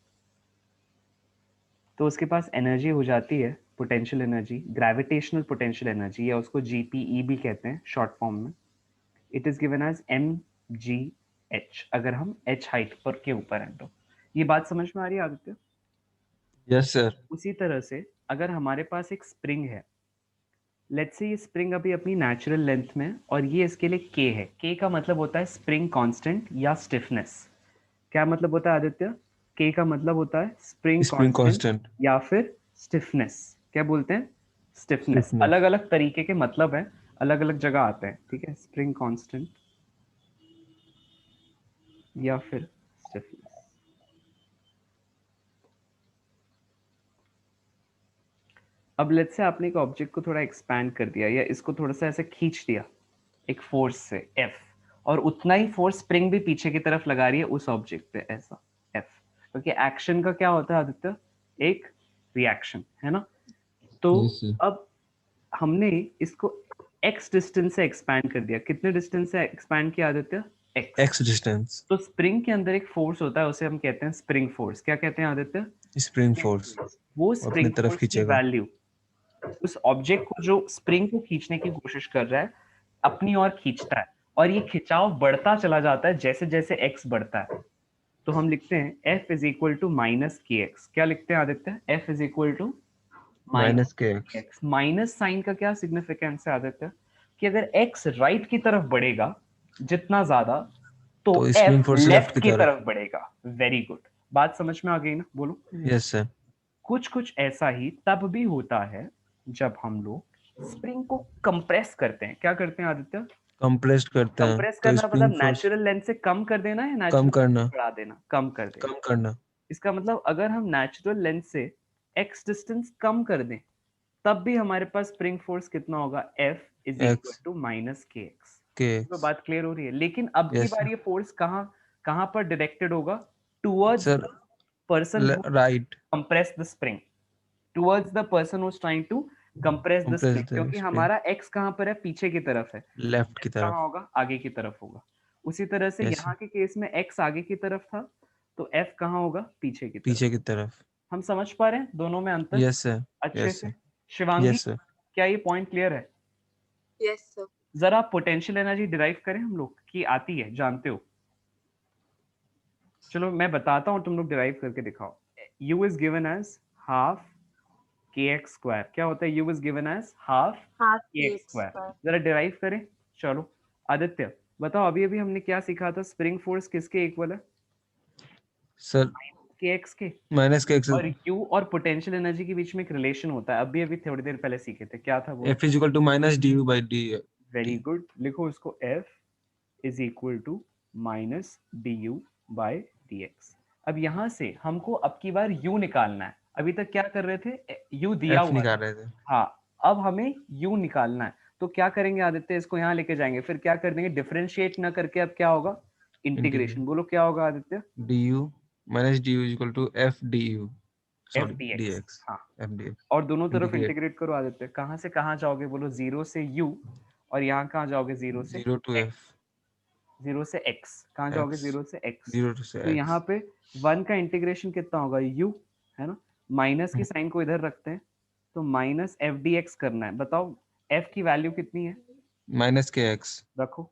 तो उसके पास एनर्जी हो जाती है potential energy, gravitational potential energy, या उसको GPE भी कहते हैं शॉर्ट फॉर्म में। It is given as mgh अगर हम h हाइट पर के ऊपर हैं तो। ये बात समझ में आ रही है आदित्य? Yes sir. उसी तरह से अगर हमारे पास एक स्प्रिंग है, लेट्स से ये स्प्रिंग अभी अपनी नेचुरल लेंथ में और ये इसके लिए k है। k का मतलब होता है स्प्रिंग कांस्टेंट या स्टिफनेस। क्या मतलब होता है आदित्य? k का मतलब होता है स्प्रिंग कांस्टेंट या फिर स्टिफनेस। क्या बोलते हैं? स्टिफनेस। अलग अलग तरीके के मतलब है, अलग अलग जगह आते हैं, ठीक है? स्प्रिंग कांस्टेंट या फिर स्टिफनेस। अब लेट्स से आपने एक ऑब्जेक्ट को थोड़ा एक्सपैंड कर दिया या इसको थोड़ा सा ऐसे खींच दिया एक फोर्स से F, और उतना ही फोर्स स्प्रिंग भी पीछे की तरफ लगा रही है उस ऑब्जेक्ट पे, ऐसा F, क्योंकि एक्शन का क्या होता है आदित्य? एक रिएक्शन, है ना? तो अब हमने इसको x डिस्टेंस से एक्सपैंड कर दिया। कितने डिस्टेंस से एक्सपैंड किया आदित्य? x distance. तो स्प्रिंग के अंदर एक फोर्स होता है, उसे हम कहते हैं स्प्रिंग फोर्स। क्या कहते हैं आदित्य? Spring force. वो स्प्रिंग फोर्स की वैल्यू उस ऑब्जेक्ट को जो स्प्रिंग को खींचने की कोशिश कर रहा है अपनी ओर खींचता है, और ये खिंचाव बढ़ता चला जाता है जैसे जैसे x बढ़ता है। तो हम लिखते हैं F is equal to minus k x. क्या लिखते हैं Aditya? F is equal to minus k x. Minus sign का क्या सिग्निफिकेंस है आदित्य? कि अगर x राइट की तरफ बढ़ेगा जितना ज्यादा तो F लेफ्ट की तरफ बढ़ेगा। वेरी गुड, बात समझ में आ गई ना? बोलो। Yes sir. कुछ कुछ ऐसा ही तब भी होता है जब हम लोग स्प्रिंग को कंप्रेस करते हैं। क्या करते हैं आदित्य? कंप्रेस करते हैं। कंप्रेस करना मतलब नेचुरल लेंथ से कम कर देना या नेचुरल कम करना, बढ़ा देना? कम कर देना। कम करना। इसका मतलब अगर हम नेचुरल लेंथ से x डिस्टेंस कम कर दें तब भी हमारे पास स्प्रिंग फोर्स कितना होगा? F is equal to minus k x. तो बात क्लियर हो रही है? लेकिन अब की बार ये फोर्स कहां पर डायरेक्टेड होगा? Towards the person who right compress the spring, towards the person who is trying to compress the spring, क्योंकि हमारा x कहां पर है? पीछे की तरफ है। लेफ्ट की तरफ कहां होगा? आगे की तरफ होगा। उसी तरह से यहाँ के केस में x आगे की तरफ था तो F कहां होगा? पीछे की तरफ। पीछे की तरफ। हम समझ पा रहे हैं दोनों में अंतर? Yes sir. अच्छे से। शिवांगी क्या ये पॉइंट क्लियर है? Yes sir. जरा पोटेंशियल एनर्जी डिराइव करें हम लोग, की आती है, जानते हो? चलो मैं बताता हूं, तुम लोग डिराइव करके दिखाओ। U is given as half kx square. क्या होता है? U is given as half kx square. जरा डिराइव करें। चलो आदित्य बताओ, अभी अभी हमने क्या सीखा था? स्प्रिंग फोर्स किसके इक्वल है सर? kx के। Minus k x. और u और पोटेंशियल एनर्जी के बीच में एक रिलेशन होता है, अभी अभी थोड़ी देर पहले सीखे थे। क्या था वो? F is equal to minus du by d. Very good, लिखो उसको। F is equal to minus du by dx। अब यहां से हमको अब की बार u निकालना है। अभी तक क्या कर रहे थे? u दिया हुआ निकाल रहे थे। हाँ, अब हमें u निकालना है। तो क्या करेंगे आदित्य? इसको यहाँ लेके जाएंगे, फिर क्या कर देंगे? डिफरेंशिएट ना करके अब क्या होगा? इंटीग्रेशन बोलो क्या होगा Aditya? du minus du is equal to f du, F sorry D x, dx, हाँ। f dx और दोनों तरफ इंटीग्रेट इंटीग्रेट करो आदित्य। कहाँ से कहाँ जाओगे बोलो? 0 से u, और यहाँ कहाँ जाओगे? 0 से 0 to x, f 0 से x, कहाँ जाओगे? x 0 से x। 0 to से तो यहाँ x पे 1 का इंटीग्रेशन कितना होगा? u, है ना। माइनस की साइन को इधर रखते हैं, तो माइनस एफ डी एक्स करना है। बताओ f की वैल्यू कितनी है? minus kx रखो,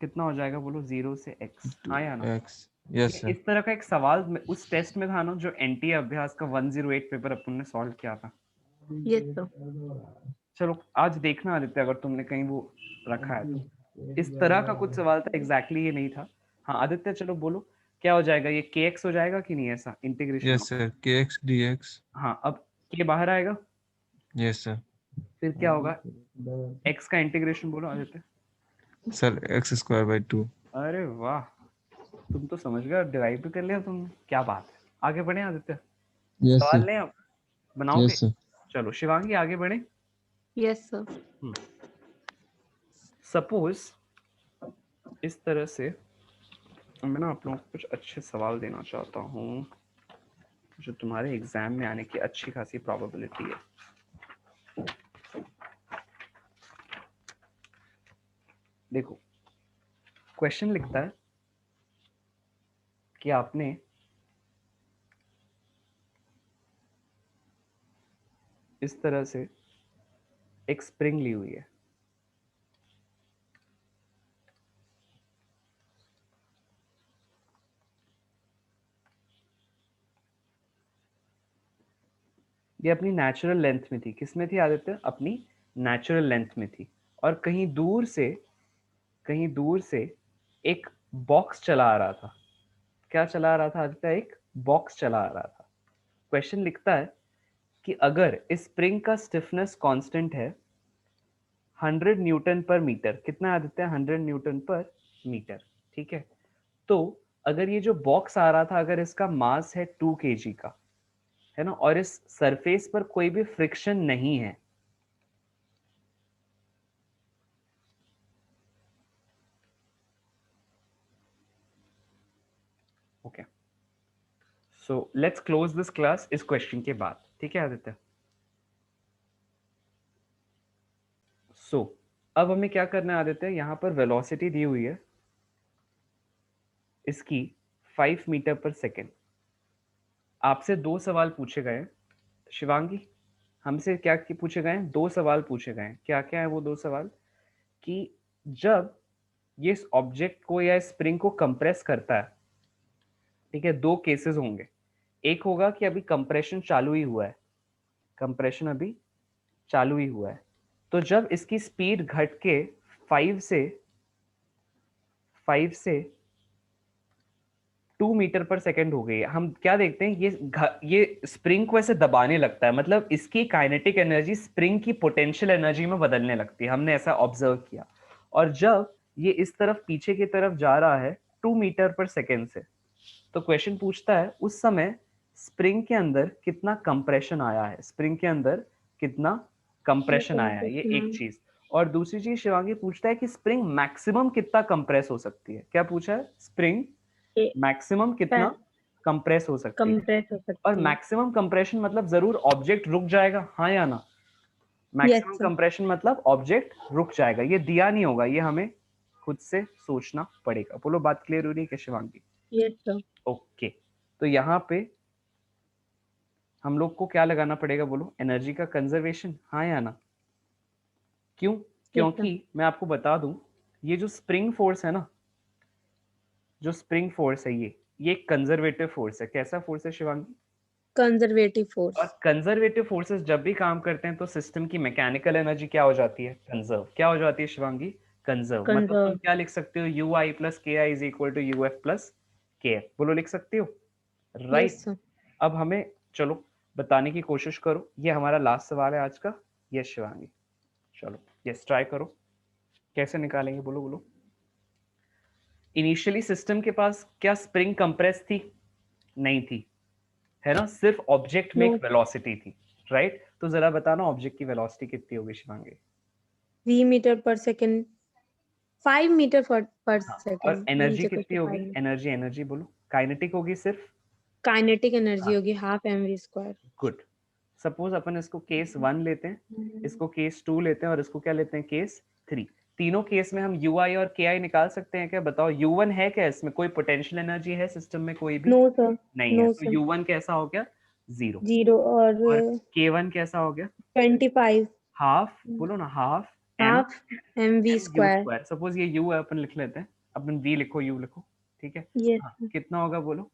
कितना हो जाएगा बोलो? 0 से x, to हाँ या ना? x, yes ये sir, इस तरह का एक सवाल उस टेस्ट में था ना, जो एनटीए अभ्यास का 108 पेपर अपन ने सॉल्व किया था। Yes sir. चलो आज देखना आदित्य, अगर तुमने कहीं वो रखा है तो। इस तरह का कुछ सवाल था, एग्जैक्टली ये नहीं था। हाँ आदित्य चलो बोलो क्या हो जाएगा? ये kx हो जाएगा कि नहीं? ऐसा integration yes sir, kx dx, हाँ, अब k बाहर आएगा, yes sir फिर क्या होगा? x का इंटीग्रेशन बोलो Aditya. sir, x square by 2, अरे वाह, तुम तो समझ गए, डिराइव भी कर लिया तुमने, क्या बात है। आगे बढ़े आदित्य, yes सवाल sir, लें अब, बनाओगे? yes sir, चलो शिवांगी आगे बढ़े। Yes sir. सपोज इस तरह से मैं ना आप लोगों को कुछ अच्छे सवाल देना चाहता हूँ, जो तुम्हारे एग्जाम में आने की अच्छी खासी प्रोबेबिलिटी है। देखो क्वेश्चन लिखता है कि आपने इस तरह से एक स्प्रिंग ली हुई है, ये अपनी नेचुरल लेंथ में थी। किस में थी आदित्य? अपनी नेचुरल लेंथ में थी। और कहीं दूर से एक बॉक्स चला आ रहा था। क्या चला आ रहा था आदित्य? एक बॉक्स चला आ रहा था। क्वेश्चन लिखता है कि अगर इस स्प्रिंग का स्टिफनेस कांस्टेंट है 100 न्यूटन पर मीटर, कितना आदित्य? 100 न्यूटन पर मीटर, ठीक है। तो अगर ये जो बॉक्स आ रहा था, अगर इसका मास है 2 kg का, है ना, और इस सरफेस पर कोई भी फ्रिक्शन नहीं है, okay, so let's close this class इस क्वेश्चन के बाद, ठीक है आदित्य। सो अब हमें क्या करना है आदित्य? यहाँ पर वेलोसिटी दी हुई है इसकी 5 मीटर पर सेकेंड। आपसे 2 सवाल पूछे गए शिवांगी, हमसे क्या पूछे गए? 2 सवाल पूछे गए। क्या क्या है वो 2 सवाल? कि जब ये इस ऑब्जेक्ट को या स्प्रिंग को कंप्रेस करता है, ठीक है, 2 केसेस होंगे। एक होगा कि अभी कंप्रेशन चालू ही हुआ है, कंप्रेशन अभी चालू ही हुआ है, तो जब इसकी स्पीड घट के 5 से 2 मीटर पर सेकेंड हो गई है, हम क्या देखते हैं? ये स्प्रिंग को ऐसे दबाने लगता है, मतलब इसकी काइनेटिक एनर्जी स्प्रिंग की पोटेंशियल एनर्जी में बदलने लगती है। हमने ऐसा ऑब्जर्व किया। और जब ये इस तरफ पीछे की तरफ जा रहा है 2 मीटर पर सेकेंड से, तो क्वेश्चन पूछता है उस समय स्प्रिंग के अंदर कितना कंप्रेशन आया है, स्प्रिंग के अंदर कितना कंप्रेशन आया है, ये एक चीज। और दूसरी चीज शिवांगी पूछता है कि स्प्रिंग मैक्सिमम कितना कंप्रेस हो सकती है। क्या पूछा है? स्प्रिंग मैक्सिमम कितना कंप्रेस हो सकती है। और मैक्सिमम कंप्रेशन मतलब जरूर ऑब्जेक्ट रुक जाएगा, हाँ या ना? मैक्सिमम कंप्रेशन मतलब ऑब्जेक्ट रुक जाएगा। ये दिया नहीं होगा, ये हमें खुद से सोचना पड़ेगा। बोलो बात क्लियर हो रही है क्या शिवांगी? Yes sir. ओके, तो यहाँ पे हम लोग को क्या लगाना पड़ेगा बोलो? एनर्जी का कंजर्वेशन, हाँ या ना? क्यों? क्योंकि मैं आपको बता दूं, ये जो स्प्रिंग फोर्स है ना, जो स्प्रिंग फोर्स है, ये एक कंजर्वेटिव फोर्स है। कैसा फोर्स है शिवांगी? Conservative force. और कंजर्वेटिव फोर्सेस जब भी काम करते हैं तो सिस्टम की मैकेनिकल एनर्जी क्या हो जाती है? कंजर्व। क्या हो जाती है शिवांगी? कंजर्व। मतलब तुम क्या लिख सकते हो? You I plus K I is equal to U F plus K F. बोलो लिख सकते हो, राइट? अब हमें चलो बताने की कोशिश करो। ये हमारा लास्ट सवाल है आज का। यस शिवांगी, चलो यस ट्राई करो। कैसे निकालेंगे? बोलो बोलो। इनिशियली सिस्टम के पास क्या स्प्रिंग कंप्रेस थी? नहीं थी, है ना, सिर्फ ऑब्जेक्ट में एक वेलोसिटी थी, राइट? तो जरा बताना ऑब्जेक्ट की वेलोसिटी कितनी होगी शिवांगी? v मीटर पर सेकंड 5 मीटर पर हाँ, और सेकंड एनर्जी कितनी होगी? एनर्जी एनर्जी बोलो, काइनेटिक होगी सिर्फ, काइनेटिक एनर्जी हाँ, होगी half mv square. Good. Suppose अपन इसको केस 1 लेते हैं, इसको केस 2 लेते हैं और इसको क्या लेते हैं? केस 3। तीनों केस में हम यू आई और के आई निकाल सकते हैं क्या? बताओ, U1 है क्या इसमें? कोई पोटेंशियल एनर्जी है सिस्टम में कोई भी? नो सर, नहीं है, नो तो सर, U1 कैसा हो गया? 0। 0 और K1 कैसा हो गया? 25 हाफ, बोलो ना, half m half mv u square. Square. Suppose ये u है, अपन लिख लेते हैं, अपन v लिखो, u लिखो, ठीक है। यस हाँ, कितना होगा बोलो?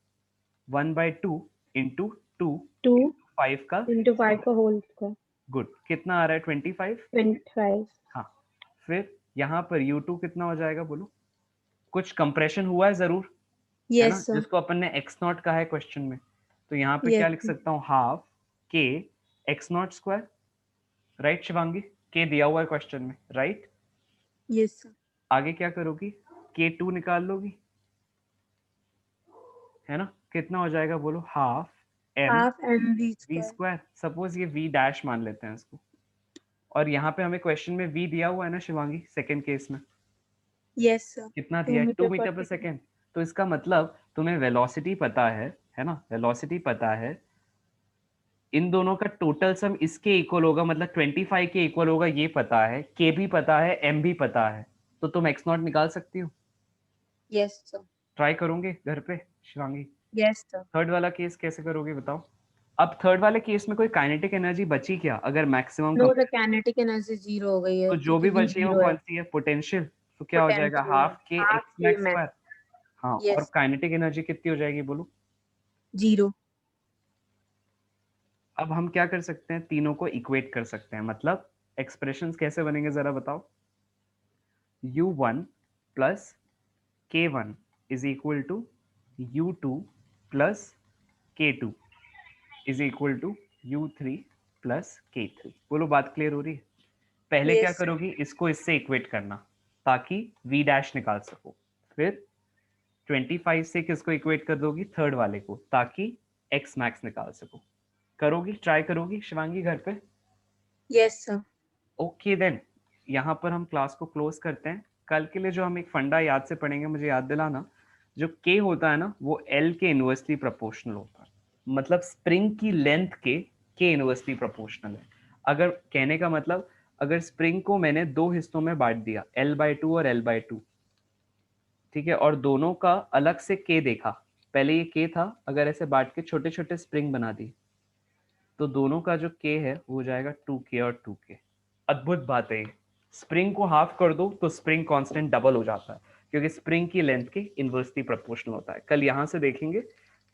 1/2 इंटू 2 2 इंटू 5 का into 5 स्क्वायर। का होल स्क्वायर गुड, कितना आ रहा है? 25। 25। हाँ, फिर यहाँ पर u2 कितना हो जाएगा बोलो? कुछ कंप्रेशन हुआ है जरूर, है ना, यस सर, जिसको अपन ने x नॉट कहा है क्वेश्चन में। तो यहाँ पे क्या यस लिख सकता हूँ? Half k x not square, right Shivangi? k दिया हुआ है क्वेश्चन में, राइट? यस सर, आगे क्या करोगी? k2 निकाल लोगी, है ना? कितना हो जाएगा बोलो? Half m half mv v square. Square. Suppose ये v डैश मान लेते हैं इसको, और यहाँ पे हमें क्वेश्चन में v दिया हुआ है ना शिवांगी, सेकंड केस में यस सर, कितना 2 दिया है? 2 मीटर पर मीटर पर सेकंड। सेकेंड। तो इसका मतलब तुम्हें वेलोसिटी पता है ना? वेलोसिटी पता है, इन दोनों का टोटल सम इसके इक्वल होगा, मतलब 25 के इक्वल होगा, ये पता है। के भी पता है, एम भी पता है, तो तुम एक्स नॉट निकाल सकती हो। यस सर, ट्राई करोगे घर पे शिवांगी? Yes sir. थर्ड वाला केस कैसे करोगे बताओ? अब थर्ड वाले केस में कोई काइनेटिक एनर्जी बची क्या? अगर maximum no, the compression, kinetic energy 0 हो गई है तो जो क्योंकि भी v बची है वो 0 है। कौन सी है? पोटेंशियल। तो क्या हो जाएगा? पोटेंशियल हाफ के half x k max max. Square. हाँ, और यस, काइनेटिक एनर्जी कितनी हो जाएगी बोलो? 0। अब हम क्या कर सकते हैं? तीनों को इक्वेट कर सकते हैं, मतलब एक्सप्रेशंस कैसे बनेंगे जरा बताओ? u1 plus k1 is equal to u2 plus k2 is equal to u3 plus k3। बोलो, बात क्लियर हो रही है? पहले क्या यस सर, करोगी? इसको इससे इक्वेट करना ताकि v डैश निकाल सको। फिर 25 से किसको इक्वेट कर दोगी? थर्ड वाले को, ताकि x मैक्स निकाल सको। करोगी? ट्राई करोगी शिवांगी घर पे? Yes sir. ओके देन, यहाँ पर हम क्लास को क्लोज करते हैं। कल के लिए जो हम एक फंडा याद से पढ़ेंगे, मुझे याद दिलाना। जो के होता है ना, वो एल के इनवर्सली प्रोपोर्शनल होता है, मतलब स्प्रिंग की लेंथ के इनवर्सली प्रोपोर्शनल है। अगर कहने का मतलब, अगर स्प्रिंग को मैंने दो हिस्सों में बांट दिया, L/2 और L/2, ठीक है, और दोनों का अलग से के देखा, पहले ये के था, अगर ऐसे बांट के छोटे छोटे स्प्रिंग बना दी, तो दोनों का जो के है वो हो जाएगा 2k और 2k। अद्भुत बात है ये। स्प्रिंग को हाफ कर दो तो स्प्रिंग कांस्टेंट डबल हो जाता है, क्योंकि स्प्रिंग की लेंथ के इनवर्सली प्रोपोर्शनल होता है। कल यहाँ से देखेंगे,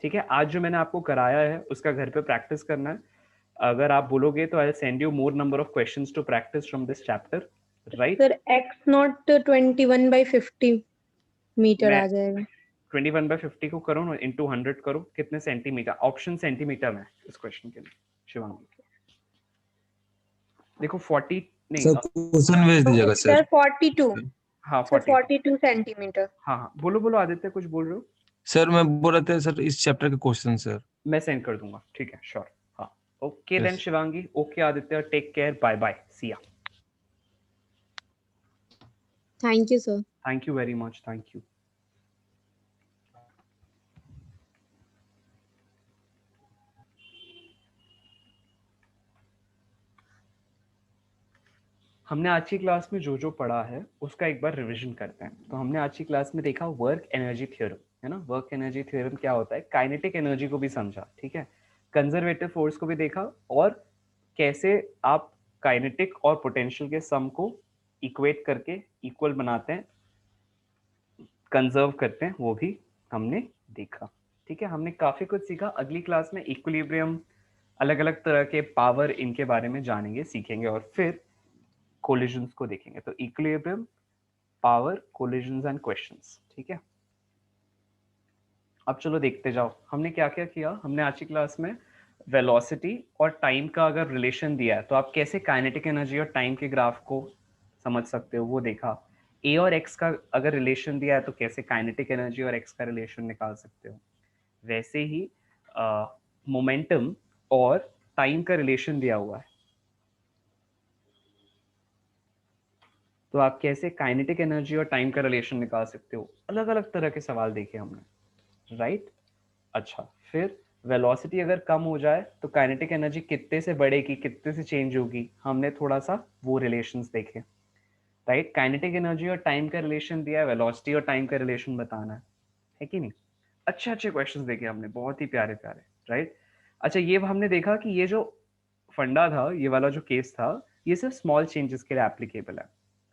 ठीक है। आज जो मैंने आपको कराया है उसका घर पे प्रैक्टिस करना है। अगर आप बोलोगे तो I send you more number of questions to practice from this chapter, right? Sir x not 21/50 metre मैं आ जाएगा। 21/50 को करो ना, इंटू 100 करो, कितने सेंटीमीटर? ऑप्शन सेंटीमीटर में है इस क्वेश्चन के लिए शिवांगी। देखो 40 नहीं, सर क्वेश्चन भेज दीजिएगा सर सर। 42। हाँ सर 42। 42 सेंटीमीटर। हाँ हाँ, बोलो बोलो आदित्य, कुछ बोल रहे हो? सर मैं बोल रहा था सर इस चैप्टर के क्वेश्चन सर। मैं सेंड कर दूंगा, ठीक है, श्योर। हाँ, okay then yes. Shivangi, okay Aditya, take care, bye bye, see ya. Thank you sir. Thank you very much, thank you. हमने आज की क्लास में जो जो पढ़ा है उसका एक बार रिवीजन करते हैं। तो हमने आज की क्लास में देखा वर्क एनर्जी थ्योरम, है ना। वर्क एनर्जी थ्योरम क्या होता है? काइनेटिक एनर्जी को भी समझा, ठीक है, कंजर्वेटिव फोर्स को भी देखा, और कैसे आप काइनेटिक और पोटेंशियल के सम को इक्वेट करके इक्वल बनाते हैं, कंजर्व करते हैं, वो भी हमने देखा, ठीक है। हमने काफी कुछ सीखा। अगली क्लास में इक्विलिब्रियम, अलग अलग तरह के पावर, इनके बारे में जानेंगे, सीखेंगे, और फिर कोलिजन्स को देखेंगे। तो equilibrium, power, collisions and questions, ठीक है। अब चलो देखते जाओ हमने क्या क्या किया। हमने आज की क्लास में वेलोसिटी और टाइम का अगर रिलेशन दिया है तो आप कैसे काइनेटिक एनर्जी और टाइम के ग्राफ को समझ सकते हो, वो देखा। ए और एक्स का अगर रिलेशन दिया है तो कैसे काइनेटिक एनर्जी और एक्स का रिलेशन निकाल सकते हो। वैसे ही मोमेंटम और टाइम का रिलेशन दिया हुआ है, तो आप कैसे काइनेटिक एनर्जी और टाइम का रिलेशन निकाल सकते हो, अलग अलग तरह के सवाल देखे हमने, राइट। अच्छा, फिर वेलोसिटी अगर कम हो जाए तो काइनेटिक एनर्जी कितने से बढ़ेगी, कितने से चेंज होगी, हमने थोड़ा सा वो रिलेशंस देखे, राइट। काइनेटिक एनर्जी और टाइम का रिलेशन दिया है, वेलोसिटी और टाइम का रिलेशन बताना है कि नहीं। अच्छे अच्छे क्वेश्चंस देखे हमने, बहुत ही प्यारे प्यारे, राइट। अच्छा, ये हमने देखा कि ये जो फंडा था, ये वाला जो केस था, ये सिर्फ स्मॉल चेंजेस के लिए एप्लीकेबल है,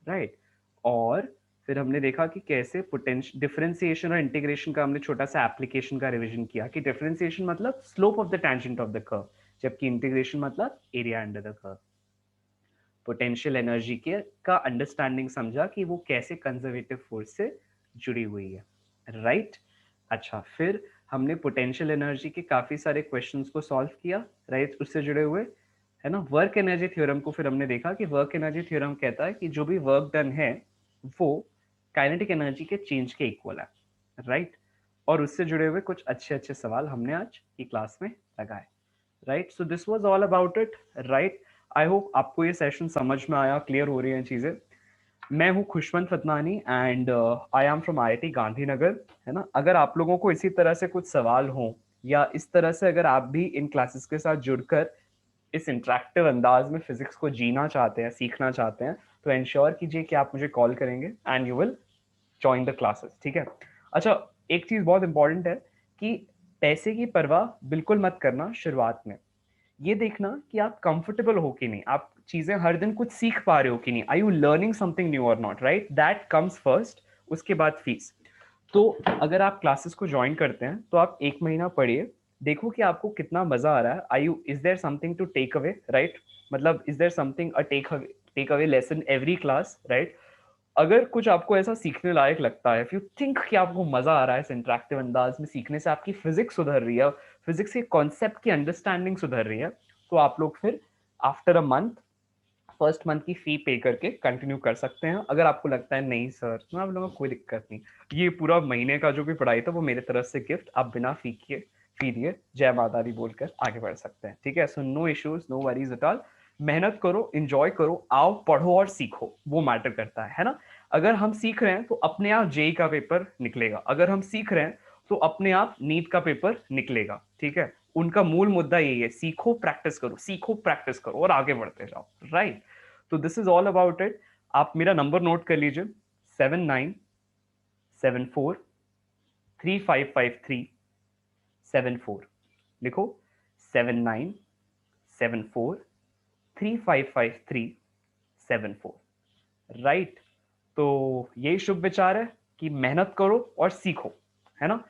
राइट। और फिर हमने देखा कि कैसे पोटेंशियल डिफरेंशिएशन और इंटीग्रेशन का हमने छोटा सा एप्लीकेशन का रिवीजन किया कि डिफरेंशिएशन मतलब slope of the tangent of the curve, जबकि इंटीग्रेशन मतलब area under the curve. Potential energy के का अंडरस्टैंडिंग समझा कि वो कैसे कंजर्वेटिव फोर्स से जुड़ी हुई है, राइट। अच्छा, फिर हमने पोटेंशियल एनर्जी के काफी सारे क्वेश्चंस को सॉल्व किया, राइट, उससे जुड़े हुए, है ना। वर्क एनर्जी थ्योरम को फिर हमने देखा कि वर्क एनर्जी थ्योरम कहता है कि जो भी वर्क डन है वो काइनेटिक एनर्जी के चेंज के इक्वल है, राइट। और उससे जुड़े हुए कुछ अच्छे अच्छे सवाल हमने आज की क्लास में लगाए, right. So this was all about it, right. I hope आपको ये सेशन समझ में आया, क्लियर हो रही हैं चीजें। मैं हूँ Khushwant Fatnani and I am from IIT Gandhinagar, है ना। अगर आप लोगों को इसी तरह से कुछ सवाल हो या इस तरह से अगर आप भी इन क्लासेस के साथ जुड़कर इस इंटरेक्टिव अंदाज में फिजिक्स को जीना चाहते हैं, सीखना चाहते हैं, तो इंश्योर कीजिए कि आप मुझे कॉल करेंगे and you will join the classes, ठीक है। अच्छा, एक चीज बहुत इंपॉर्टेंट है कि पैसे की परवाह बिल्कुल मत करना शुरुआत में। ये देखना कि आप कंफर्टेबल हो कि नहीं, आप चीजें हर दिन कुछ सीख पा रहे हो कि नहीं, आई यू लर्निंग समथिंग न्यू और not, right. That comes first, उसके बाद फीस। तो अगर आप क्लासेस को ज्वाइन करते हैं तो आप 1 महीना पढ़िए, देखो कि आपको कितना मजा आ रहा है, I you is there something to take away, right. मतलब is there something a take away lesson every class, right. अगर कुछ आपको ऐसा सीखने लायक लगता है, इफ यू थिंक कि आपको मजा आ रहा है इस इंटरेक्टिव अंदाज में सीखने से, आपकी फिजिक्स सुधर रही है, फिजिक्स के कॉन्सेप्ट की अंडरस्टैंडिंग सुधर रही है, तो आप लोग फिर after a month first month की फी पे करके कंटिन्यू कर सकते हैं। अगर आपको लगता है नहीं सर, तो आप लोगों को कोई दिक्कत नहीं, ये पूरा महीने का जो भी पढ़ाई था वो मेरे तरफ से गिफ्ट, आप बिना फी दिए जय माता दी बोलकर आगे बढ़ सकते हैं, ठीक है। So no issues, no worries at all. मेहनत करो, इंजॉय करो, आओ पढ़ो और सीखो, वो मैटर करता है ना। अगर हम सीख रहे हैं तो अपने आप जेई का पेपर निकलेगा, अगर हम सीख रहे हैं तो अपने आप नीट का पेपर निकलेगा, ठीक है। उनका मूल मुद्दा यही है, सीखो प्रैक्टिस करो, सीखो प्रैक्टिस करो और आगे बढ़ते जाओ, राइट। तो this is all about it. आप मेरा नंबर नोट कर लीजिए, 7974355374, लिखो 7974355374, राइट। तो यही शुभ विचार है कि मेहनत करो और सीखो, है ना।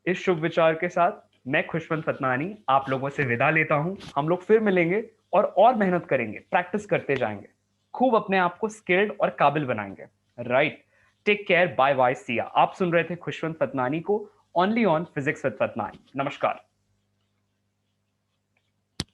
इस शुभ विचार के साथ मैं खुशवंत फतनानी आप लोगों से विदा लेता हूं। हम लोग फिर मिलेंगे और मेहनत करेंगे, प्रैक्टिस करते जाएंगे, खूब अपने आप को स्किल्ड और काबिल बनाएंगे, right. Take care, bye bye, see ya. आप सुन रहे थे खुशवंत फतनानी को only on physics with Fatnani. नमस्कार।